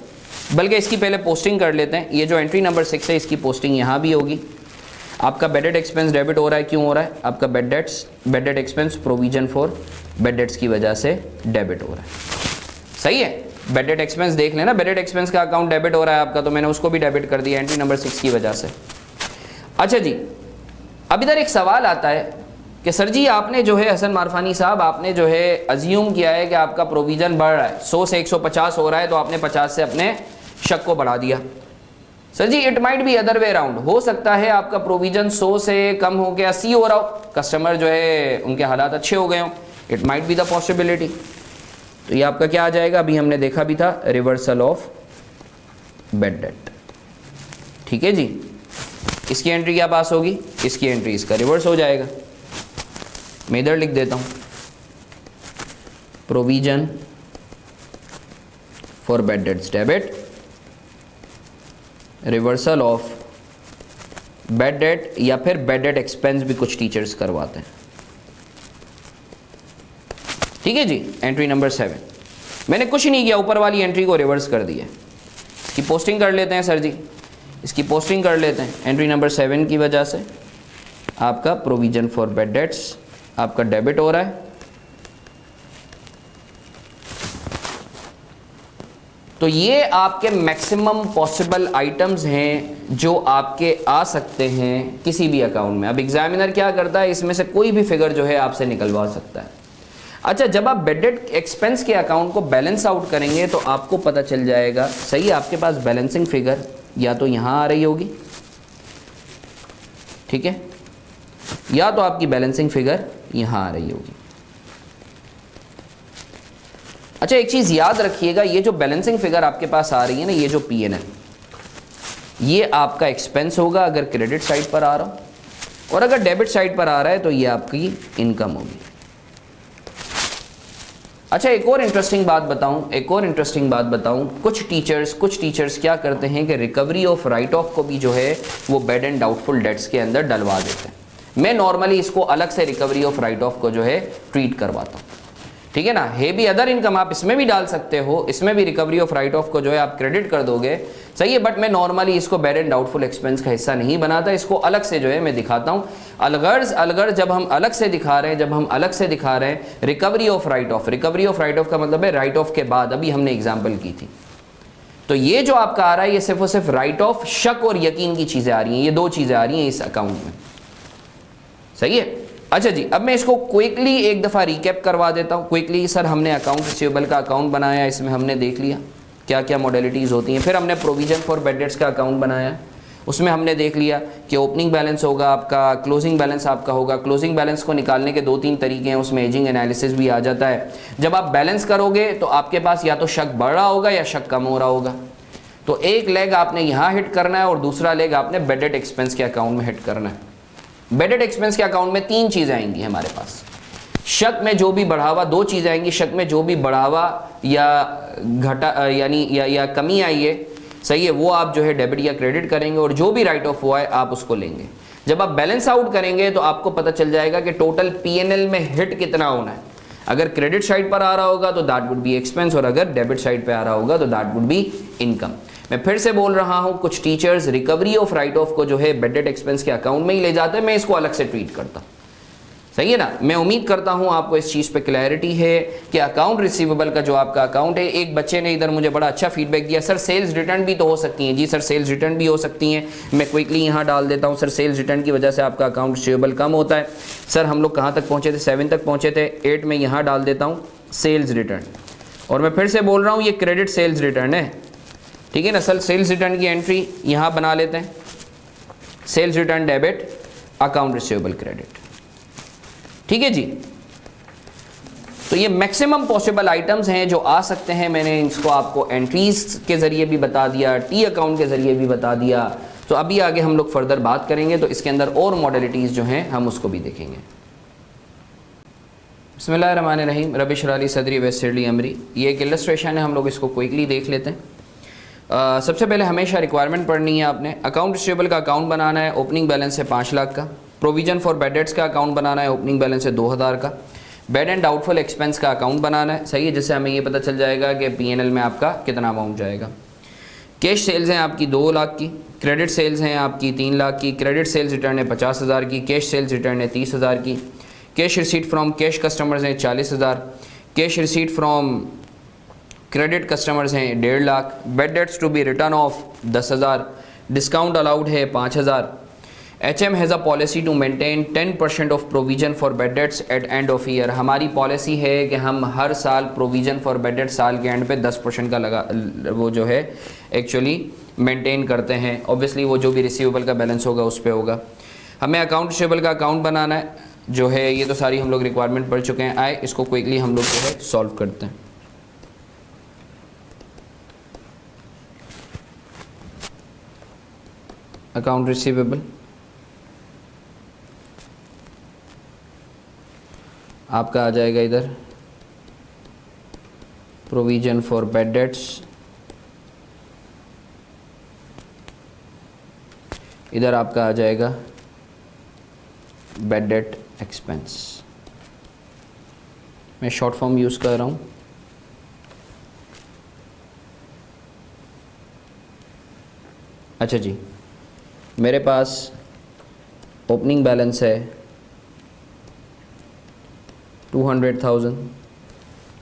बल्कि इसकी पहले पोस्टिंग कर लेते हैं। ये जो एंट्री नंबर 6 है इसकी पोस्टिंग यहाँ भी होगी। आपका बेडेड एक्सपेंस डेबिट हो रहा है, क्यों हो रहा है? आपका bedded expense provision for bad debts की वजह से डेबिट हो रहा है। सही है, बेडेड एक्सपेंस देख लेना, बेडेड एक्सपेंस का अकाउंट डेबिट हो रहा है आपका, तो मैंने उसको भी डेबिट कर दिया एंट्री नंबर 6 की वजह से। अच्छा जी, अब इधर एक सवाल आता है कि सर जी आपने जो है हसन मारफानी साहब, आपने जो है अज्यूम किया है कि आपका प्रोविज़न बढ़ रहा है, 100 से 150 हो रहा है, तो आपने 50 से अपने शक को बढ़ा दिया। Sir ji it might be other way around, हो सकता है आपका प्रोविज़न 100 से कम हो के 80 हो रहा हो, कस्टमर जो है उनके हालात अच्छे हो गए हों, it might be the possibility. तो ये आपका क्या आ जाएगा? अभी हमने देखा भी था, रिवर्सल ऑफ बेड डेट। ठीक है जी, इसकी एंट्री क्या पास होगी? इसकी एंट्री इसका रिवर्स हो जाएगा। मैं इधर लिख देता हूं, provision for bad debts debit, reversal of bed date, या फिर बेड डेट एक्सपेंस भी कुछ टीचर्स करवाते हैं। ठीक है जी, एंट्री नंबर 7 मैंने कुछ नहीं किया, ऊपर वाली एंट्री को रिवर्स कर दिया। इसकी पोस्टिंग कर लेते हैं सर जी, इसकी पोस्टिंग कर लेते हैं। एंट्री नंबर 7 की वजह से आपका प्रोविजन फॉर बेड डेट्स आपका डेबिट हो रहा है। तो ये आपके मैक्सिमम पॉसिबल आइटम्स हैं जो आपके आ सकते हैं किसी भी अकाउंट में। अब एग्जामिनर क्या करता है, इसमें से कोई भी फिगर जो है आपसे निकलवा सकता है। अच्छा, जब आप बेडेड एक्सपेंस के अकाउंट को बैलेंस आउट करेंगे तो आपको पता चल जाएगा, सही आपके पास बैलेंसिंग फिगर या तो यहाँ आ रही होगी, ठीक है, या तो आपकी बैलेंसिंग फिगर यहाँ आ रही होगी। अच्छा एक चीज़ याद रखिएगा, ये जो बैलेंसिंग फिगर आपके पास आ रही है ना, ये जो P&L, ये आपका एक्सपेंस होगा अगर क्रेडिट साइड पर आ रहा हो, और अगर डेबिट साइड पर आ रहा है तो ये आपकी इनकम होगी। अच्छा एक और इंटरेस्टिंग बात बताऊं, कुछ टीचर्स क्या करते हैं कि रिकवरी ऑफ राइट ऑफ को भी जो है वो बेड एंड डाउटफुल डेट्स के अंदर डलवा देते हैं। मैं नॉर्मली इसको अलग से रिकवरी ऑफ राइट ऑफ को जो है ट्रीट करवाता हूँ, ठीक है ना। है भी अदर इनकम, आप इसमें भी डाल सकते हो, इसमें भी रिकवरी ऑफ राइट ऑफ को जो है आप क्रेडिट कर दोगे, सही है, बट मैं नॉर्मली इसको बेड एंड डाउटफुल एक्सपेंस का हिस्सा नहीं बनाता, इसको अलग से जो है मैं दिखाता हूँ। अलगर जब हम अलग से दिखा रहे हैं रिकवरी ऑफ राइट ऑफ का मतलब है राइट ऑफ के बाद, अभी हमने एग्जाम्पल की थी। तो ये जो आपका आ रहा है ये सिर्फ और सिर्फ राइट ऑफ, शक और यकीन की चीज़ें आ रही हैं, ये दो चीज़ें आ रही हैं इस अकाउंट में, सही है। अच्छा जी, अब मैं इसको क्विकली एक दफ़ा रिकैप करवा देता हूँ क्विकली। सर हमने अकाउंट रिसीवेबल का अकाउंट बनाया, इसमें हमने देख लिया क्या क्या मॉडलिटीज़ होती हैं। फिर हमने प्रोविजन फॉर बेड डेट्स का अकाउंट बनाया, उसमें हमने देख लिया कि ओपनिंग बैलेंस होगा आपका, क्लोजिंग बैलेंस आपका होगा। क्लोजिंग बैलेंस को निकालने के 2-3 तरीके हैं, उसमें एजिंग एनालिसिस भी आ जाता है। जब आप बैलेंस करोगे तो आपके पास या तो शक बढ़ रहा होगा या शक कम हो रहा होगा। तो एक लेग आपने यहाँ हिट करना है और दूसरा लेग आपने बेडेड एक्सपेंस के अकाउंट में हिट करना है। बेडेड एक्सपेंस के अकाउंट में 3 चीज़ें आएंगी हमारे पास। शक में जो भी बढ़ावा, 2 चीज़ें आएंगी, शक में जो भी बढ़ावा या घटा यानी या कमी आई है, सही है, वो आप जो है डेबिट या क्रेडिट करेंगे, और जो भी राइट ऑफ हुआ है आप उसको लेंगे। जब आप बैलेंस आउट करेंगे तो आपको पता चल जाएगा कि टोटल P&L में हिट कितना होना है। अगर क्रेडिट साइड पर आ रहा होगा तो दैट वुड बी एक्सपेंस, और अगर डेबिट साइड पे आ रहा होगा तो दैट वुड बी इनकम। मैं फिर से बोल रहा हूं, कुछ teachers recovery of right of को जो है बेडेड एक्सपेंस के अकाउंट में ही ले जाते हैं, मैं इसको अलग से ट्रीट करता हूं, सही है ना। मैं उम्मीद करता हूं आपको इस चीज़ पे क्लैरिटी है कि अकाउंट रिसीवेबल का जो आपका अकाउंट है, एक बच्चे ने इधर मुझे बड़ा अच्छा फीडबैक दिया, सर सेल्स रिटर्न भी तो हो सकती हैं। जी सर, सेल्स रिटर्न भी हो सकती हैं। मैं क्विकली यहाँ डाल देता हूँ, सर सेल्स रिटर्न की वजह से आपका अकाउंट रिसीवेबल कम होता है। सर हम लोग कहाँ तक पहुँचे थे? 7 तक पहुँचे थे। 8 में यहाँ डाल देता हूँ सेल्स रिटर्न, और मैं फिर से बोल रहा हूँ ये क्रेडिट सेल्स रिटर्न है, ठीक है ना। सर सेल्स रिटर्न की एंट्री यहाँ बना लेते हैं, sales return debit, account receivable credit, ठीक है जी। तो ये मैक्सिमम पॉसिबल आइटम्स हैं जो आ सकते हैं। मैंने इसको आपको एंट्रीज के ज़रिए भी बता दिया, टी अकाउंट के ज़रिए भी बता दिया। तो अभी आगे हम लोग फर्दर बात करेंगे, तो इसके अंदर और मॉडलिटीज़ जो हैं हम उसको भी देखेंगे। बिस्मिल्लाहिर्रहमानिर्रहीम रबिश रली सदरी वैसरली अमरी। ये एक इलस्ट्रेशन है, हम लोग इसको क्विकली देख लेते हैं। सबसे पहले हमेशा रिक्वायरमेंट पढ़नी है आपने। अकाउंट रिसीवेबल का अकाउंट बनाना है, ओपनिंग बैलेंस है 5 लाख का। प्रोविजन फॉर बैड डेट्स का अकाउंट बनाना है, ओपनिंग बैलेंस है 2000 का। बैड एंड डाउटफुल एक्सपेंस का अकाउंट बनाना है, सही है, जिससे हमें ये पता चल जाएगा कि P&L में आपका कितना अमाउंट जाएगा। कैश सेल्स हैं आपकी 2 लाख की, क्रेडिट सेल्स हैं आपकी 3 लाख की, क्रेडिट सेल्स रिटर्न है 50,000 की, कैश सेल्स रिटर्न है 30,000 की, cash receipt from cash customers हैं 40,000, cash receipt from credit customers हैं 1.5 lakh, bad debts to be return of 10,000, discount allowed है 5,000। HM has a policy to maintain 10% of provision for bad debts at end of year. हमारी policy है कि हम हर साल provision for bad dates साल के and पे 10% का लगा वो जो है एक्चुअली मेंटेन करते हैं। ऑब्वियसली वो जो भी रिसीवेबल का बैलेंस होगा उस पर होगा। हमें अकाउंट रिसीवेबल का अकाउंट बनाना है जो है, ये तो सारी हम लोग रिक्वायरमेंट पढ़ चुके हैं। आए इसको क्विकली हम लोग जो है सॉल्व करते हैं। अकाउंट रिसीवेबल आपका आ जाएगा इधर प्रोविजन फॉर बैड डेट्स, इधर आपका आ जाएगा बैड डेट एक्सपेंस। मैं शॉर्ट फॉर्म यूज़ कर रहा हूँ। अच्छा जी, मेरे पास ओपनिंग बैलेंस है 200,000,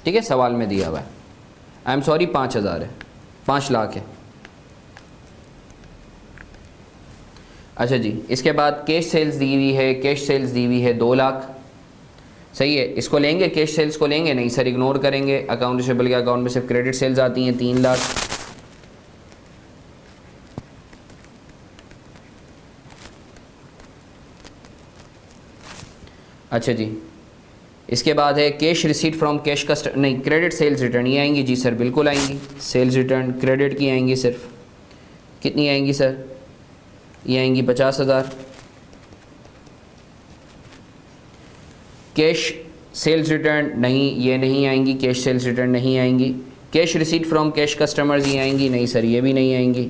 ठीक है, सवाल में दिया हुआ है। आई एम सॉरी 5,000 है, 5 लाख है। अच्छा जी, इसके बाद कैश सेल्स दी हुई है, कैश सेल्स दी हुई है 2 लाख, सही है। इसको लेंगे, कैश सेल्स को लेंगे नहीं सर, इग्नोर करेंगे। अकाउंट रिसीवेबल के अकाउंट में सिर्फ क्रेडिट सेल्स आती हैं 3 लाख। अच्छा जी, इसके बाद है cash receipt from cash customer, नहीं क्रेडिट सेल्स रिटर्न, ये आएंगी जी सर, बिल्कुल आएंगी। सेल्स रिटर्न क्रेडिट की आएंगी, सिर्फ कितनी आएंगी सर, ये आएंगी 50,000। कैश सेल्स रिटर्न नहीं, ये नहीं आएंगी, कैश सेल्स रिटर्न नहीं आएंगी। Cash receipt from cash customers ये आएंगी, नहीं सर ये भी नहीं आएंगी।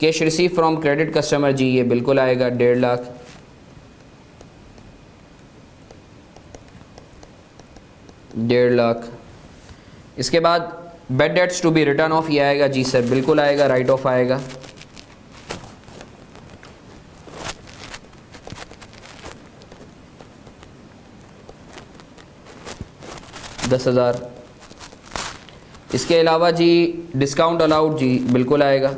Cash receipt from credit customer जी ये बिल्कुल आएगा 1.5 लाख। 1.5 लाख। इसके बाद bad debts to be return off ये आएगा जी सर, बिल्कुल आएगा, राइट ऑफ आएगा। $10,000। इसके अलावा जी डिस्काउंट अलाउड जी बिल्कुल आएगा,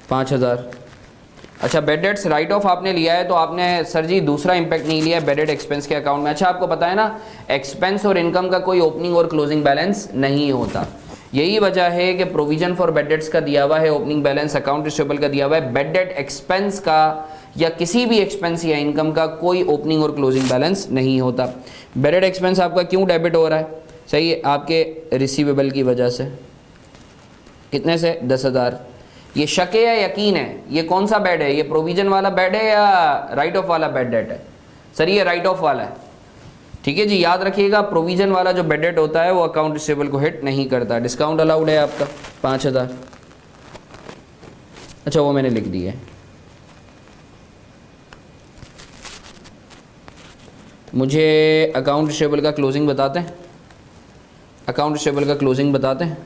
5,000। अच्छा, बैड डेट्स राइट ऑफ आपने लिया है तो आपने सर जी दूसरा इम्पैक्ट नहीं लिया है बैड डेट एक्सपेंस के अकाउंट में। अच्छा, आपको पता है ना एक्सपेंस और इनकम का कोई ओपनिंग और क्लोजिंग बैलेंस नहीं होता। यही वजह है कि प्रोविजन फॉर बैड डेट्स का दिया हुआ है ओपनिंग बैलेंस, अकाउंट रिसीवेबल का दिया हुआ है। बैड डेट एक्सपेंस का या किसी भी एक्सपेंस या इनकम का कोई ओपनिंग और क्लोजिंग बैलेंस नहीं होता। बैड डेट एक्सपेंस आपका क्यों डेबिट हो रहा है, सही है, आपके रिसीवेबल की वजह से। कितने से, 10,000। ये शक है या यकीन है, ये कौन सा बैड है, ये प्रोविजन वाला बैड है या राइट ऑफ वाला बैड डेट है? सर ये राइट ऑफ वाला है, ठीक है जी, याद रखिएगा। प्रोविजन वाला जो बैड डेट होता है वो अकाउंट रिसीवेबल को हिट नहीं करता। डिस्काउंट अलाउड है आपका 5,000। अच्छा, वो मैंने लिख दिया है। मुझे अकाउंट रिसीवेबल का क्लोजिंग बताते हैं, अकाउंट रिसीवेबल का क्लोजिंग बताते हैं।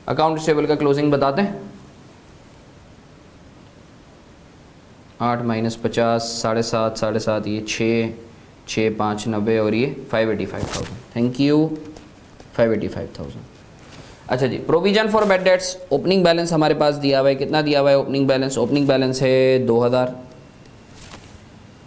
अकाउंट रिसीवेबल का क्लोजिंग बताते हैं। 8 - 50 7.5 7.5, ये 6 5 90 और ये 585,000। Thank you, 585,000। अच्छा जी, provision for bad debts opening balance हमारे पास दिया हुआ है। कितना दिया हुआ है ओपनिंग बैलेंस? ओपनिंग बैलेंस है 2,000।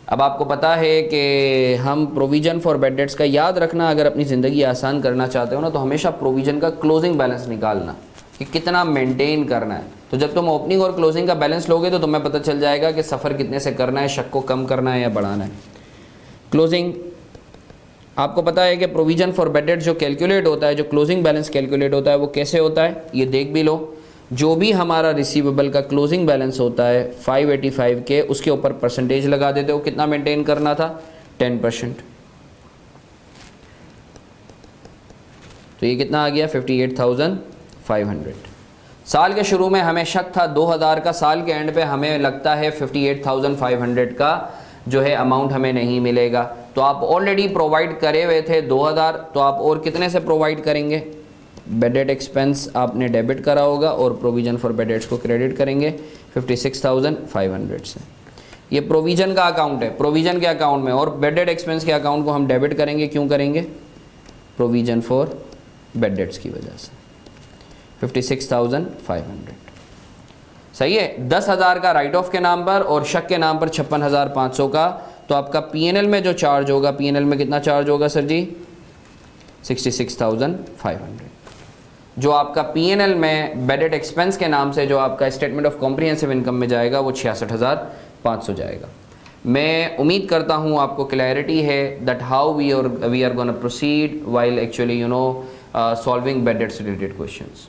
अब आपको पता है कि हम प्रोविजन फॉर बैड डेट्स का याद रखना, अगर अपनी ज़िंदगी आसान करना चाहते हो ना तो हमेशा प्रोविजन का क्लोजिंग बैलेंस निकालना कि कितना मेंटेन करना है। तो जब तुम ओपनिंग और क्लोजिंग का बैलेंस लोगे तो तुम्हें पता चल जाएगा कि सफ़र कितने से करना है, शक को कम करना है या बढ़ाना है। क्लोजिंग आपको पता है कि प्रोविजन फॉर बैड डेट्स जो कैलकुलेट होता है, जो क्लोजिंग बैलेंस कैलकुलेट होता है, वो कैसे होता है, ये देख भी लो। जो भी हमारा रिसीवेबल का क्लोजिंग बैलेंस होता है 585 के, उसके ऊपर परसेंटेज लगा देते हो। कितना मेंटेन करना था, 10%। तो ये कितना आ गया, 58,500। साल के शुरू में हमें शक था 2000 का, साल के एंड पे हमें लगता है 58,500 का जो है अमाउंट हमें नहीं मिलेगा। तो आप ऑलरेडी प्रोवाइड करे हुए थे 2000, तो आप और कितने से प्रोवाइड करेंगे, बैड डेट एक्सपेंस आपने डेबिट करा होगा और प्रोविजन फॉर बैड डेट्स को क्रेडिट करेंगे 56,500 से। ये प्रोविजन का अकाउंट है, प्रोविजन के अकाउंट में, और बैड डेट एक्सपेंस के अकाउंट को हम डेबिट करेंगे। क्यों करेंगे, प्रोविजन फॉर बैड डेट्स की वजह से। 56,500 सही है। 10,000 का राइट ऑफ के नाम पर और शक के नाम पर 56,500 का। तो आपका पीएनएल में जो चार्ज होगा, पीएनएल में कितना चार्ज होगा सर जी, 66,500। जो आपका पीएनएल में बैड डेट एक्सपेंस के नाम से जो आपका स्टेटमेंट ऑफ कॉम्प्रिहेंसिव इनकम में जाएगा वो 66,500 जाएगा। मैं उम्मीद करता हूँ आपको क्लैरिटी है that how we are gonna proceed while actually you know solving bad debts related questions.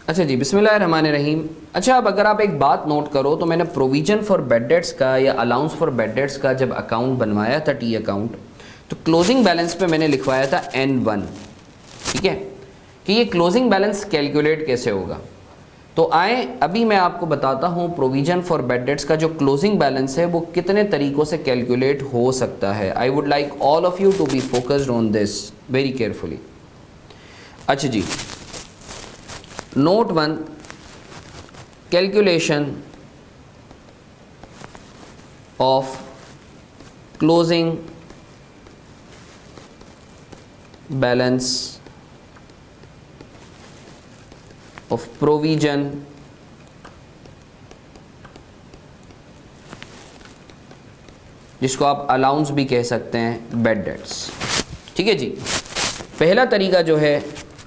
अच्छा जी, बिस्मिल्लाहिर्रहमानिर्रहीम। अच्छा, अब अगर आप एक बात नोट करो तो मैंने प्रोविजन फॉर बैड डेट्स का या अलाउंस फॉर बैड डेट्स का जब अकाउंट बनवाया था, टी अकाउंट, तो क्लोजिंग बैलेंस पे मैंने लिखवाया था N1, ठीक है, कि ये क्लोजिंग बैलेंस कैलकुलेट कैसे होगा। तो आए अभी मैं आपको बताता हूँ प्रोविजन फॉर बैड डेट्स का जो क्लोजिंग बैलेंस है वो कितने तरीक़ों से कैलकुलेट हो सकता है। I would like all of you to be focused on this very carefully. अच्छा जी, note 1, calculation of closing balance of provision जिसको आप अलाउंस भी कह सकते हैं, बैड डेट्स। ठीक है जी। पहला तरीका जो है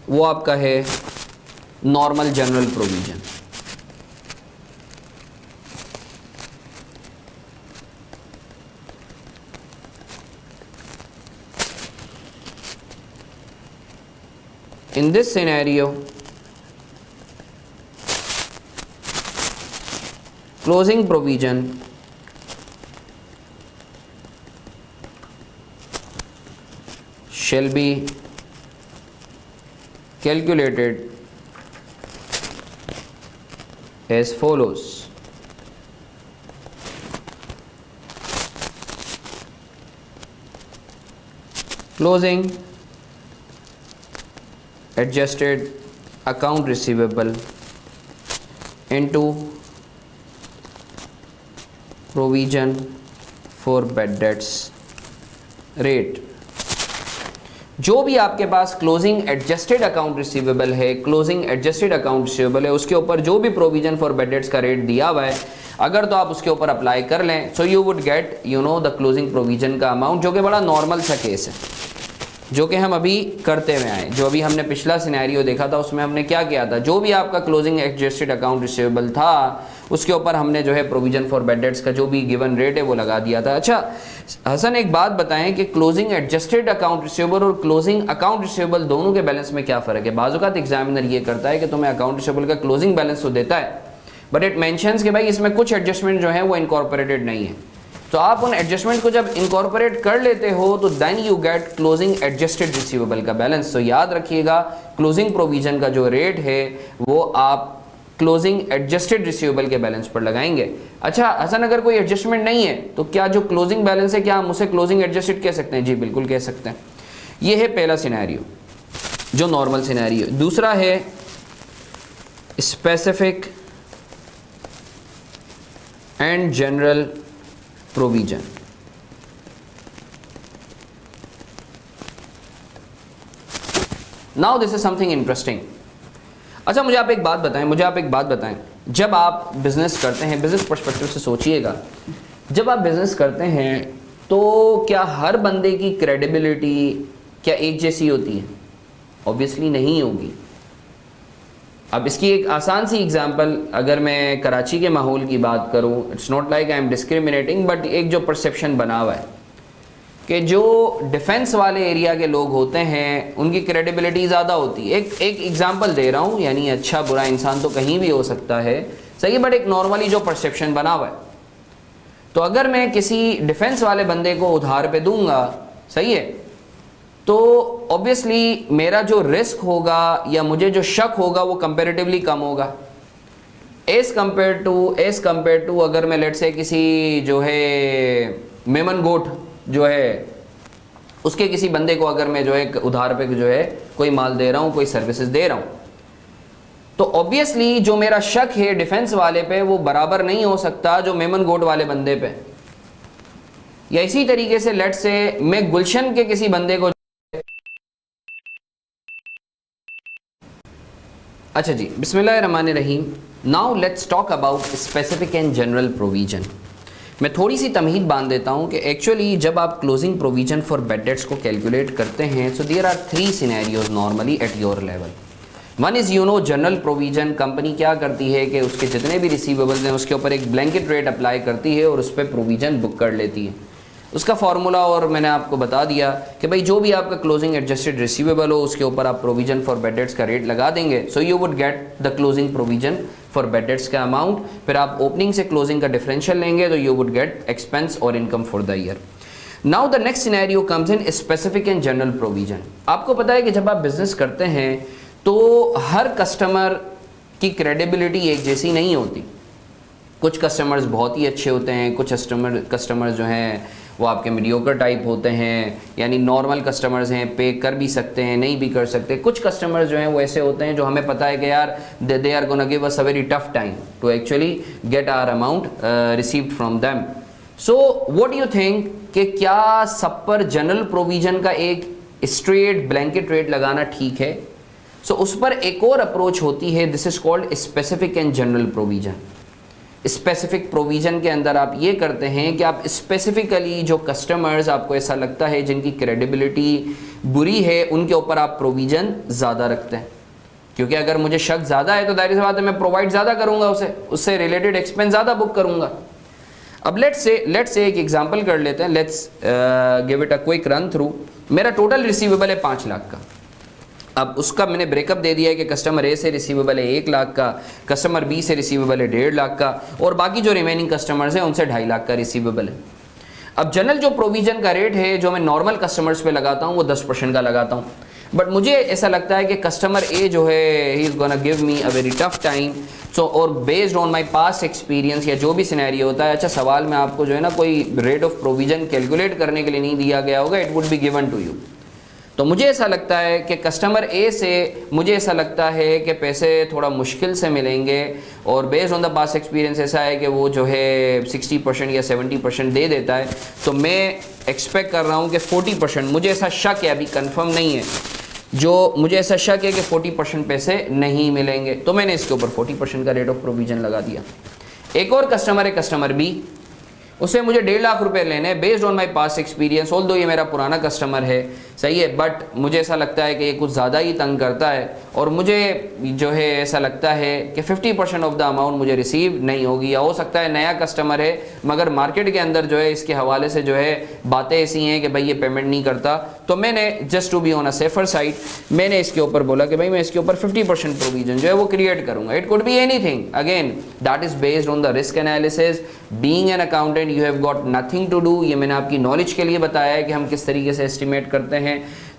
वो आपका है normal general provision. In this scenario, closing provision shall be calculated as follows. Closing adjusted account receivable into provision for bad debts rate। जो भी आपके पास क्लोजिंग एडजस्टेड अकाउंट रिसीवेबल है, क्लोजिंग एडजस्टेड अकाउंट रिसीवेबल है, उसके ऊपर जो भी provision for bad debts का रेट दिया हुआ है, अगर तो आप उसके ऊपर अप्लाई कर लें, so you would get you know the closing provision का अमाउंट, जो कि बड़ा नॉर्मल सा केस है, जो कि हम अभी करते हुए आए। जो अभी हमने पिछला सिनेरियो देखा था उसमें हमने क्या किया था, जो भी आपका क्लोजिंग एडजस्टेड अकाउंट रिसीवेबल था उसके ऊपर हमने जो है प्रोविजन फॉर बैड डेट्स का जो भी गिवन रेट है वो लगा दिया था। अच्छा हसन, एक बात बताएं कि क्लोजिंग एडजस्टेड अकाउंट रिसीवेबल और क्लोजिंग अकाउंट रिसीवेबल दोनों के बैलेंस में क्या फ़र्क है। बाज़-औक़ात एग्जामिनर ये करता है कि तुम्हें अकाउंट रिसीवेबल का क्लोजिंग बैलेंस तो देता है, बट इट मेंशंस कि भाई इसमें कुछ एडजस्टमेंट जो है वो इनकॉर्पोरेटेड नहीं है। तो आप उन एडजस्टमेंट को जब इनकॉर्पोरेट कर लेते हो तो then you get closing adjusted receivable का बैलेंस। तो याद रखिएगा क्लोजिंग प्रोविजन का जो रेट है वो आप क्लोजिंग एडजस्टेड रिसीवेबल के बैलेंस पर लगाएंगे। अच्छा हसन, अगर कोई एडजस्टमेंट नहीं है तो क्या जो क्लोजिंग बैलेंस है क्या हम उसे क्लोजिंग एडजस्टेड कह सकते हैं? जी बिल्कुल कह सकते हैं। ये है पहला सिनेरियो जो नॉर्मल सिनेरियो। दूसरा है specific and general provision. Now this is something interesting. अच्छा मुझे आप एक बात बताएं, जब आप बिजनेस करते हैं, बिजनेस पर्सपेक्टिव से सोचिएगा, जब आप बिजनेस करते हैं तो क्या हर बंदे की क्रेडिबिलिटी क्या एक जैसी होती है? ऑब्वियसली नहीं होगी। अब इसकी एक आसान सी एग्जांपल, अगर मैं कराची के माहौल की बात करूं, it's not like I am discriminating, but एक जो परसेप्शन बना हुआ है कि जो डिफेंस वाले एरिया के लोग होते हैं उनकी क्रेडिबिलिटी ज़्यादा होती है। एक एग्जांपल दे रहा हूं, यानी अच्छा बुरा इंसान तो कहीं भी हो सकता है, सही है, बट एक नॉर्मली जो परसेप्शन बना हुआ है, तो अगर मैं किसी डिफेंस वाले बंदे को उधार पे दूंगा, सही है, तो ऑब्वियसली मेरा जो रिस्क होगा या मुझे जो शक होगा वो कंपैरेटिवली कम होगा एज कंपेयर टू अगर मैं लेट से किसी जो है मेमन गोट जो है उसके किसी बंदे को अगर मैं जो है उधार पे जो है कोई माल दे रहा हूँ, कोई सर्विसेज दे रहा हूँ, तो ऑब्वियसली जो मेरा शक है डिफेंस वाले पे वो बराबर नहीं हो सकता जो मेमन गोट वाले बंदे पे। या इसी तरीके से लेट से मैं गुलशन के किसी बंदे को, अच्छा जी, बिस्मिल्लाहिर्रहमानिर्रहीम। Now let's talk about specific and general provision. मैं थोड़ी सी तमहीद बांध देता हूँ कि एक्चुअली जब आप closing provision for bad debts को कैलकुलेट करते हैं, so there are 3 scenarios normally at your level. One is general provision. Company क्या करती है कि उसके जितने भी रिसीवेबल्स हैं उसके ऊपर एक ब्लैंकेट रेट अप्लाई करती है और उस पर प्रोविजन बुक कर लेती है। उसका फार्मूला और मैंने आपको बता दिया कि भाई जो भी आपका क्लोजिंग एडजस्टेड रिसीवेबल हो उसके ऊपर आप प्रोविजन फॉर बैड डेट्स का रेट लगा देंगे, so you would get the closing provision for bad debts का अमाउंट। फिर आप ओपनिंग से क्लोजिंग का डिफरेंशियल लेंगे तो यू वुड गेट एक्सपेंस और income for the year. Now the next scenario comes in specific and general provision. आपको पता है कि जब आप बिजनेस करते हैं तो हर कस्टमर की क्रेडिबिलिटी एक जैसी नहीं होती। कुछ कस्टमर्स बहुत ही अच्छे होते हैं, कुछ कस्टमर्स जो हैं वो आपके मीडियोकर टाइप होते हैं, यानी नॉर्मल कस्टमर्स हैं, पे कर भी सकते हैं, नहीं भी कर सकते। कुछ कस्टमर्स जो हैं वो ऐसे होते हैं जो हमें पता है कि यार they are gonna give us a very tough time to actually get our amount received from them. So what do you think कि क्या सब पर जनरल प्रोविजन का एक स्ट्रेट ब्लैंकेट रेट लगाना ठीक है? सो उस पर एक और अप्रोच होती है, this is called specific and general provision. Specific provision के अंदर आप ये करते हैं कि आप स्पेसिफिकली जो कस्टमर्स आपको ऐसा लगता है जिनकी क्रेडिबिलिटी बुरी है उनके ऊपर आप प्रोविजन ज़्यादा रखते हैं, क्योंकि अगर मुझे शक ज़्यादा है तो जाहिर सी बात है मैं प्रोवाइड ज़्यादा करूँगा, उससे रिलेटेड एक्सपेंस ज़्यादा बुक करूँगा। अब लेट्स से एक एग्जांपल कर लेते हैं, let's give it a quick run through. मेरा टोटल रिसीवेबल है 5 लाख का। अब उसका मैंने ब्रेकअप दे दिया है कि कस्टमर ए से रिसीवेबल है 1 लाख का, कस्टमर बी से रिसीवेबल है 1.5 लाख का, और बाकी जो रिमेनिंग कस्टमर्स हैं उनसे 2.5 लाख का रिसीवेबल है। अब जनरल जो प्रोविजन का रेट है जो मैं नॉर्मल कस्टमर्स पे लगाता हूँ वो 10% का लगाता हूँ, बट मुझे ऐसा लगता है कि कस्टमर ए जो है he is gonna give me a very tough time, so और based on my past experience या जो भी सिनेरियो होता है, अच्छा सवाल में आपको जो है ना कोई रेट ऑफ प्रोविजन कैलकुलेट करने के लिए नहीं दिया गया होगा, it would be given to you. तो मुझे ऐसा लगता है कि कस्टमर ए से मुझे ऐसा लगता है कि पैसे थोड़ा मुश्किल से मिलेंगे, और based on the past experience ऐसा है कि वो जो है 60% या 70% दे देता है, तो मैं एक्सपेक्ट कर रहा हूँ कि 40%, मुझे ऐसा शक है, अभी कंफर्म नहीं है, जो मुझे ऐसा शक है कि 40% पैसे नहीं मिलेंगे, तो मैंने इसके ऊपर 40% का रेट ऑफ प्रोविजन लगा दिया। एक और कस्टमर है, कस्टमर बी, उससे मुझे 1.5 लाख रुपए लेने हैं based on my past experience, although ये मेरा पुराना कस्टमर है, सही है, बट मुझे ऐसा लगता है कि ये कुछ ज़्यादा ही तंग करता है, और मुझे जो है ऐसा लगता है कि 50% ऑफ द अमाउंट मुझे रिसीव नहीं होगी, या हो सकता है नया कस्टमर है मगर मार्केट के अंदर जो है इसके हवाले से जो है बातें ऐसी हैं कि भाई ये पेमेंट नहीं करता। तो मैंने just to be on a safer side मैंने इसके ऊपर बोला कि भाई मैं इसके ऊपर 50% प्रोविजन जो है वो क्रिएट करूँगा। It could be anything, again that is based on the risk analysis. Being an accountant you have got nothing to do, ये मैंने आपकी नॉलेज के लिए बताया है कि हम किस तरीके से एस्टिमेट करते हैं,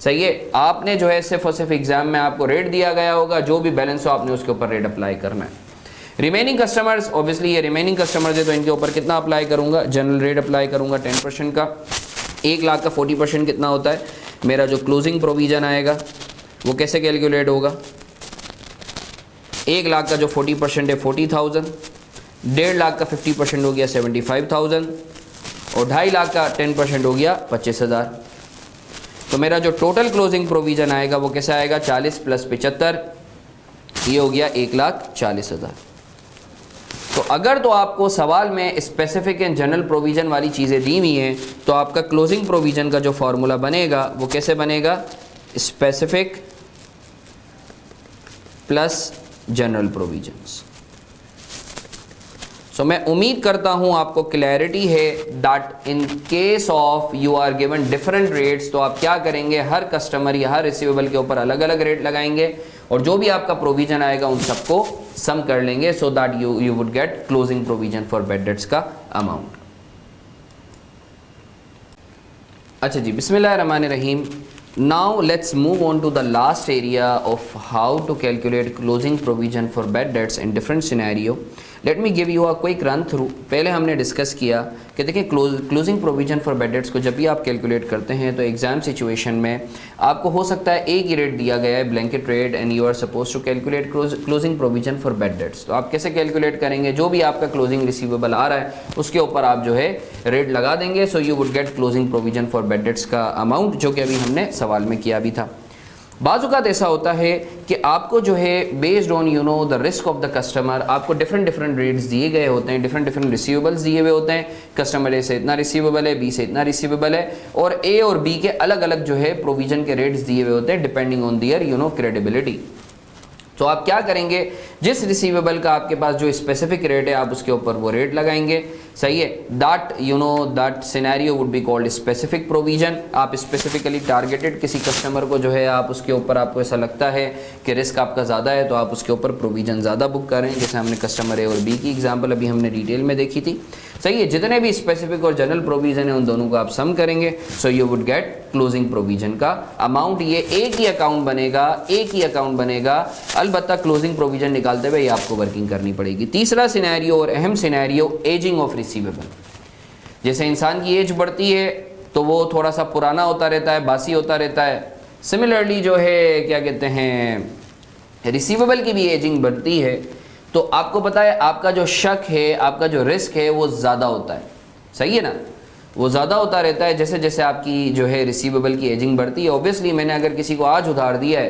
सही है। आपने जो है सिर्फ और सिर्फ एग्जाम में आपको रेट दिया गया होगा, जो भी बैलेंस हो आपने उसके ऊपर रेट अप्लाई करना है। रिमेनिंग कस्टमर्स, ऑब्वियसली ये रिमेनिंग कस्टमर्स है तो इनके ऊपर कितना अप्लाई करूंगा, जनरल रेट अप्लाई करूंगा 10% का। 1 लाख का 40% कितना होता है, मेरा जो क्लोजिंग प्रोविजन आएगा वो कैसे कैलकुलेट होगा, 1 लाख का जो 40% है 40,000, 1.5 लाख का 50% हो गया 75,000, और 2.5 लाख का 10% हो गया 25,000। तो मेरा जो टोटल क्लोजिंग प्रोविजन आएगा वो कैसा आएगा, 40 + 75, ये हो गया 1,40,000। तो अगर तो आपको सवाल में स्पेसिफिक एंड जनरल प्रोविजन वाली चीज़ें दी हुई हैं तो आपका क्लोजिंग प्रोविजन का जो फॉर्मूला बनेगा वो कैसे बनेगा, specific plus general provisions. So मैं उम्मीद करता हूं आपको क्लैरिटी है that in case of you are given different rates, तो आप क्या करेंगे, हर कस्टमर या हर रिसीवेबल के ऊपर अलग अलग रेट लगाएंगे और जो भी आपका प्रोविजन आएगा उन सबको सम कर लेंगे, so that you would gate closing provision for bad debts का अमाउंट। अच्छा जी, बिस्मिल्लाहिर्रहमानिर्रहीम। Now let's move on to the last area of how to calculate closing provision for bad debts in different scenario. Let me give you a quick run through. पहले हमने discuss किया कि देखिए closing provision for bad debts को जब भी आप calculate करते हैं तो एग्जाम सिचुएशन में आपको हो सकता है एक ही रेट दिया गया है, blanket rate, and you are suppose to calculate closing provision for bad debts. तो आप कैसे कैलकुलेट करेंगे, जो भी आपका क्लोजिंग रिसीवेबल आ रहा है उसके ऊपर आप जो है रेट लगा देंगे, so you would gate closing provision for bad debts का अमाउंट, जो कि अभी हमने सवाल में किया भी था। बाज़ औक़ात ऐसा होता है कि आपको जो है based on you know the risk of the customer आपको डिफरेंट रेट्स दिए गए होते हैं, डिफरेंट रिसीवेबल्स दिए हुए होते हैं। कस्टमर ए से इतना रिसीवेबल है, बी से इतना रिसीवेबल है, और ए और बी के अलग अलग जो है प्रोविजन के रेट्स दिए हुए होते हैं depending on their you know credibility. तो आप क्या करेंगे, जिस रिसीवेबल का आपके पास जो स्पेसिफिक रेट है आप उसके ऊपर वो रेट लगाएंगे, सही है। That you know that scenario would be called specific provision. आप स्पेसिफिकली टारगेटेड किसी कस्टमर को जो है आप उसके ऊपर आपको ऐसा लगता है कि रिस्क आपका ज़्यादा है तो आप उसके ऊपर प्रोविजन ज़्यादा बुक करें, जैसे हमने कस्टमर ए और बी की एग्जाम्पल अभी हमने डिटेल में देखी थी, सही है। जितने भी स्पेसिफिक और जनरल प्रोविजन है उन दोनों को आप सम करेंगे, so you would gate closing provision का अमाउंट। ये एक ही अकाउंट बनेगा, अलबत्ता क्लोजिंग प्रोविजन निकालते हुए आपको वर्किंग करनी पड़ेगी। तीसरा सिनेरियो और अहम सिनेरियो, एजिंग ऑफ रिसीवेबल। जैसे इंसान की एज बढ़ती है तो वो थोड़ा सा पुराना होता रहता है, बासी होता रहता है। सिमिलरली जो है क्या कहते हैं, रिसीवेबल की भी एजिंग बढ़ती है, तो आपको पता है आपका जो शक है, आपका जो रिस्क है वो ज़्यादा होता है, सही है ना, वो ज़्यादा होता रहता है जैसे जैसे आपकी जो है रिसीवेबल की एजिंग बढ़ती है। ऑब्वियसली मैंने अगर किसी को आज उधार दिया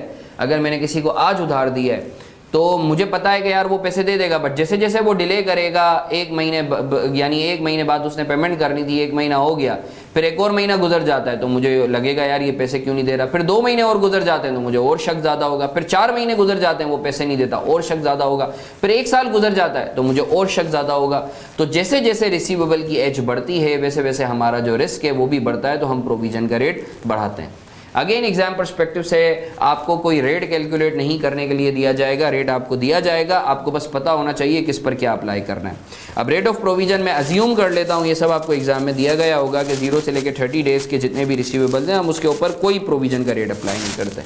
है, तो मुझे पता है कि यार वो पैसे दे देगा, बट जैसे जैसे वो डिले करेगा, एक महीने बाद उसने पेमेंट करनी थी, 1 महीना हो गया, फिर एक और महीना गुजर जाता है तो मुझे लगेगा यार ये पैसे क्यों नहीं दे रहा, फिर 2 महीने और गुजर जाते हैं तो मुझे और शक ज़्यादा होगा, फिर 4 महीने गुजर जाते हैं वो पैसे नहीं देता, और शक ज़्यादा होगा, फिर 1 साल गुजर जाता है तो मुझे और शक ज़्यादा होगा। तो जैसे जैसे रिसीवेबल की एज बढ़ती है वैसे वैसे हमारा जो रिस्क है वो भी बढ़ता है, तो हम प्रोविजन का रेट बढ़ाते हैं। अगेन एग्जाम पर्सपेक्टिव से आपको कोई रेट कैलकुलेट नहीं करने के लिए दिया जाएगा, रेट आपको दिया जाएगा, आपको बस पता होना चाहिए किस पर क्या अप्लाई करना है। अब रेट ऑफ प्रोविजन मैं अज्यूम कर लेता हूँ ये सब आपको एग्जाम में दिया गया होगा कि 0 से लेकर 30 डेज़ के जितने भी रिसीवेबल्स हैं हम उसके ऊपर कोई प्रोविजन का रेट अप्लाई नहीं करते,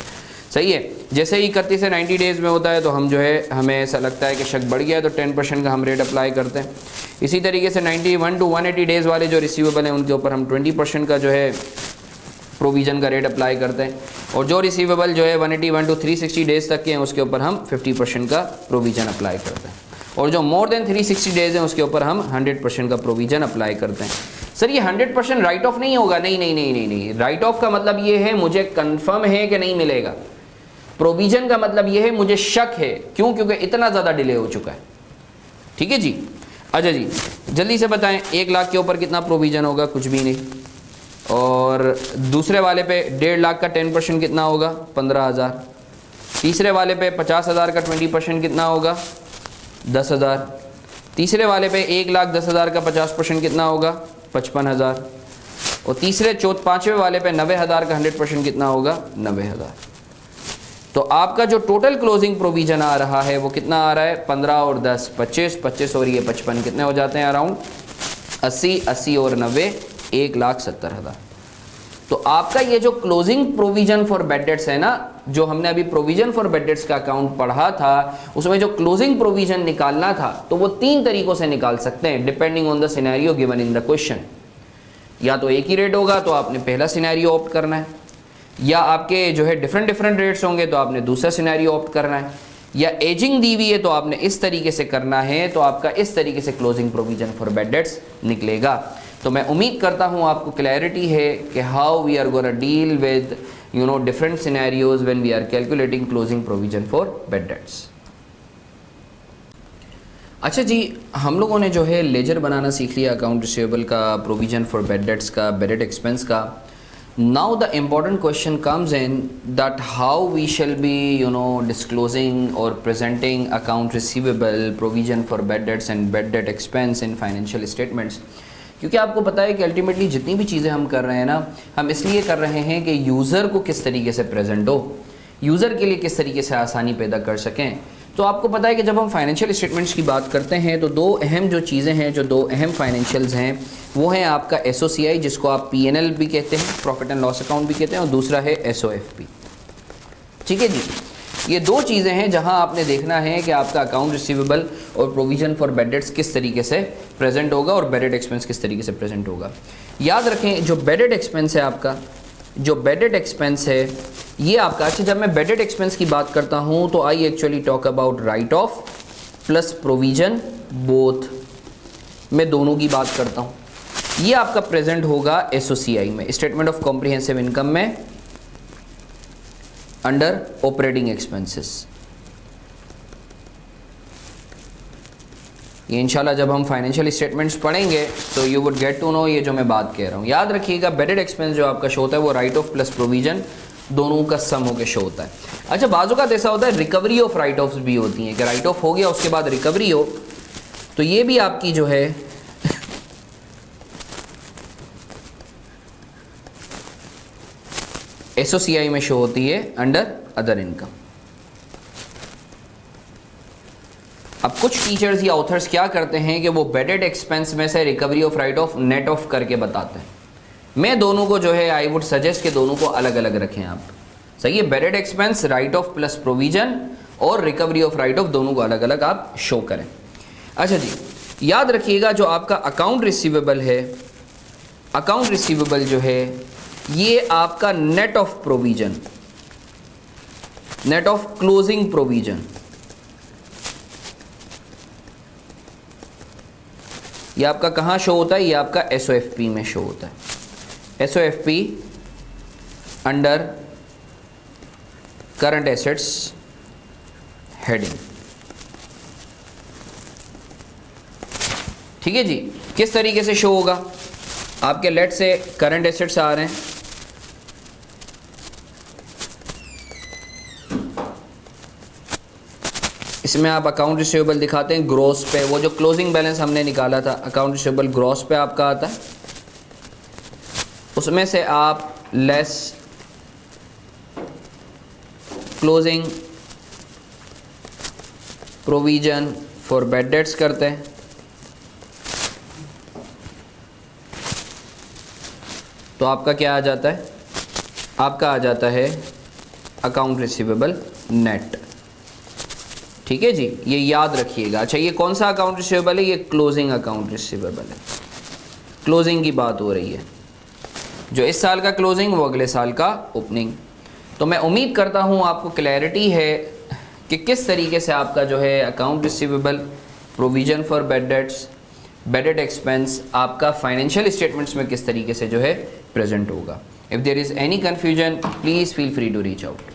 सही है। जैसे ही 31 से 90 डेज़ में होता है तो हम जो है हमें ऐसा लगता है कि शक बढ़ गया है तो 10% का हम रेट अप्लाई करते हैं। इसी तरीके से 91 to 180 डेज़ वाले जो रिसीवेबल हैं उनके ऊपर हम 20% का जो है प्रोविज़न का रेट अप्लाई करते हैं, और जो रिसीवेबल जो है 181 to 360 डेज़ तक के हैं उसके ऊपर हम 50% का प्रोविज़न अप्लाई करते हैं, और जो मोर देन 360 डेज़ हैं उसके ऊपर हम 100% का प्रोविज़न अप्लाई करते हैं। सर ये 100% राइट ऑफ नहीं होगा, नहीं, राइट ऑफ का मतलब ये है मुझे कन्फर्म है कि नहीं मिलेगा, प्रोविज़न का मतलब ये है मुझे शक है, क्यों, क्योंकि इतना ज़्यादा डिले हो चुका है, ठीक है जी। अच्छा जी, जल्दी से बताएं 1 लाख के ऊपर कितना प्रोविज़न होगा, कुछ भी नहीं, और दूसरे वाले पे 1.5 लाख का 10% कितना होगा, 15,000, तीसरे वाले पे 50,000 का 20% कितना होगा, 10,000, तीसरे वाले पे 1,10,000 का 50% कितना होगा, 55,000, और पाँचवें वाले पे 90,000 का 100% कितना होगा, 90,000। तो आपका जो टोटल क्लोजिंग प्रोविजन आ रहा है वो कितना आ रहा है, 15 और 10 25 और ये 55 कितने हो जाते हैं, अराउंड 80 और 90 1,70,000। तो आपका ये जो closing provision for bad dates है ना, जो हमने अभी प्रोविजन फॉर बैड डेट्स का अकाउंट पढ़ा था उसमें जो क्लोजिंग प्रोविजन निकालना था तो वो 3 तरीकों से निकाल सकते हैं depending on the scenario given in the question. या तो एक ही रेट होगा तो आपने पहला सिनेरियो ऑप्ट करना है, या आपके जो है डिफरेंट रेट्स होंगे तो आपने दूसरा सिनेरियो ऑप्ट करना है, या एजिंग दी हुई है तो आपने इस तरीके से करना है, तो आपका इस तरीके से closing provision for bad dates निकलेगा। तो मैं उम्मीद करता हूँ आपको क्लैरिटी है कि how we are gonna deal with you know different scenarios when we are calculating closing provision for bad debts. अच्छा जी, हम लोगों ने जो है लेजर बनाना सीख लिया, अकाउंट रिसीवेबल का, प्रोविजन फॉर बैड डेट्स का, बैड डेट एक्सपेंस का। Now the important question comes in that how we shall be disclosing or presenting account receivable, provision for bad debts and bad debt expense in financial statements. क्योंकि आपको पता है कि ultimately जितनी भी चीज़ें हम कर रहे हैं ना, हम इसलिए कर रहे हैं कि यूज़र को किस तरीके से प्रेजेंट हो, यूज़र के लिए किस तरीके से आसानी पैदा कर सकें। तो आपको पता है कि जब हम फाइनेंशियल स्टेटमेंट्स की बात करते हैं तो दो अहम जो चीज़ें हैं, जो दो अहम फाइनेंशियल्स हैं, वो है आपका एसओसीआई जिसको आप पीएनएल भी कहते हैं, प्रॉफिट एंड लॉस अकाउंट भी कहते हैं, और दूसरा है एसओएफपी। ठीक है जी, ये दो चीज़ें हैं जहां आपने देखना है कि आपका अकाउंट रिसीवेबल और प्रोविजन फॉर बैड डेट्स किस तरीके से प्रेजेंट होगा और बैड डेट एक्सपेंस किस तरीके से प्रेजेंट होगा। याद रखें जो बैड डेट एक्सपेंस है आपका, जो बैड डेट एक्सपेंस है ये आपका, अच्छा जब मैं बैड डेट एक्सपेंस की बात करता हूं तो I actually talk about right of plus provision both, मैं दोनों की बात करता हूं। ये आपका प्रेजेंट होगा एसओसीआई में, स्टेटमेंट ऑफ कॉम्प्रिहेंसिव इनकम में, अंडर ऑपरेटिंग एक्सपेंसेस। ये इंशाल्लाह जब हम फाइनेंशियल स्टेटमेंट्स पढ़ेंगे तो you would get to know ये जो मैं बात कह रहा हूँ। याद रखिएगा बैड डेट एक्सपेंस जो आपका शो होता है वो राइट ऑफ प्लस प्रोविजन दोनों का सम होकर शो होता है। अच्छा बाजू का ऐसा होता है रिकवरी ऑफ राइट ऑफ्स भी होती हैं कि राइट ऑफ हो गया उसके बाद रिकवरी हो, तो ये भी आपकी जो है एसओसीआई में शो होती है अंडर अदर इनकम। अब कुछ टीचर्स या ऑथर्स क्या करते हैं कि वो बैड डेट एक्सपेंस में से recovery of right of net of करके बताते हैं। मैं दोनों को जो है आई वुड सजेस्ट कि दोनों को अलग अलग रखें आप, सही है। Bad debt expense right of plus provision और रिकवरी ऑफ राइट ऑफ दोनों को अलग अलग आप शो करें। अच्छा जी, याद रखिएगा जो आपका अकाउंट रिसीवेबल है, अकाउंट रिसीवेबल जो है ये आपका net of provision, net of closing provision, ये आपका कहाँ शो होता है, ये आपका एसओएफपी में शो होता है। एसओएफपी अंडर करंट एसेट्स हेडिंग। ठीक है जी, किस तरीके से शो होगा, आपके लेट से करंट एसेट्स आ रहे हैं, इसमें आप अकाउंट रिसीवेबल दिखाते हैं ग्रॉस पे, वो जो क्लोजिंग बैलेंस हमने निकाला था अकाउंट रिसीवेबल ग्रॉस पे आपका आता है, उसमें से आप less closing provision for bad dates करते हैं, तो आपका क्या आ जाता है, आपका आ जाता है अकाउंट रिसीवेबल नेट। ठीक है जी, ये याद रखिएगा। अच्छा ये कौन सा अकाउंट रिसीवेबल है, ये क्लोजिंग अकाउंट रिसीवेबल है, क्लोजिंग की बात हो रही है, जो इस साल का क्लोजिंग वो अगले साल का ओपनिंग। तो मैं उम्मीद करता हूँ आपको क्लैरिटी है कि किस तरीके से आपका जो है account receivable, provision for bad debts, bad debt expense आपका फाइनेंशियल स्टेटमेंट्स में किस तरीके से जो है प्रेजेंट होगा। If there is any confusion please feel free to reach out.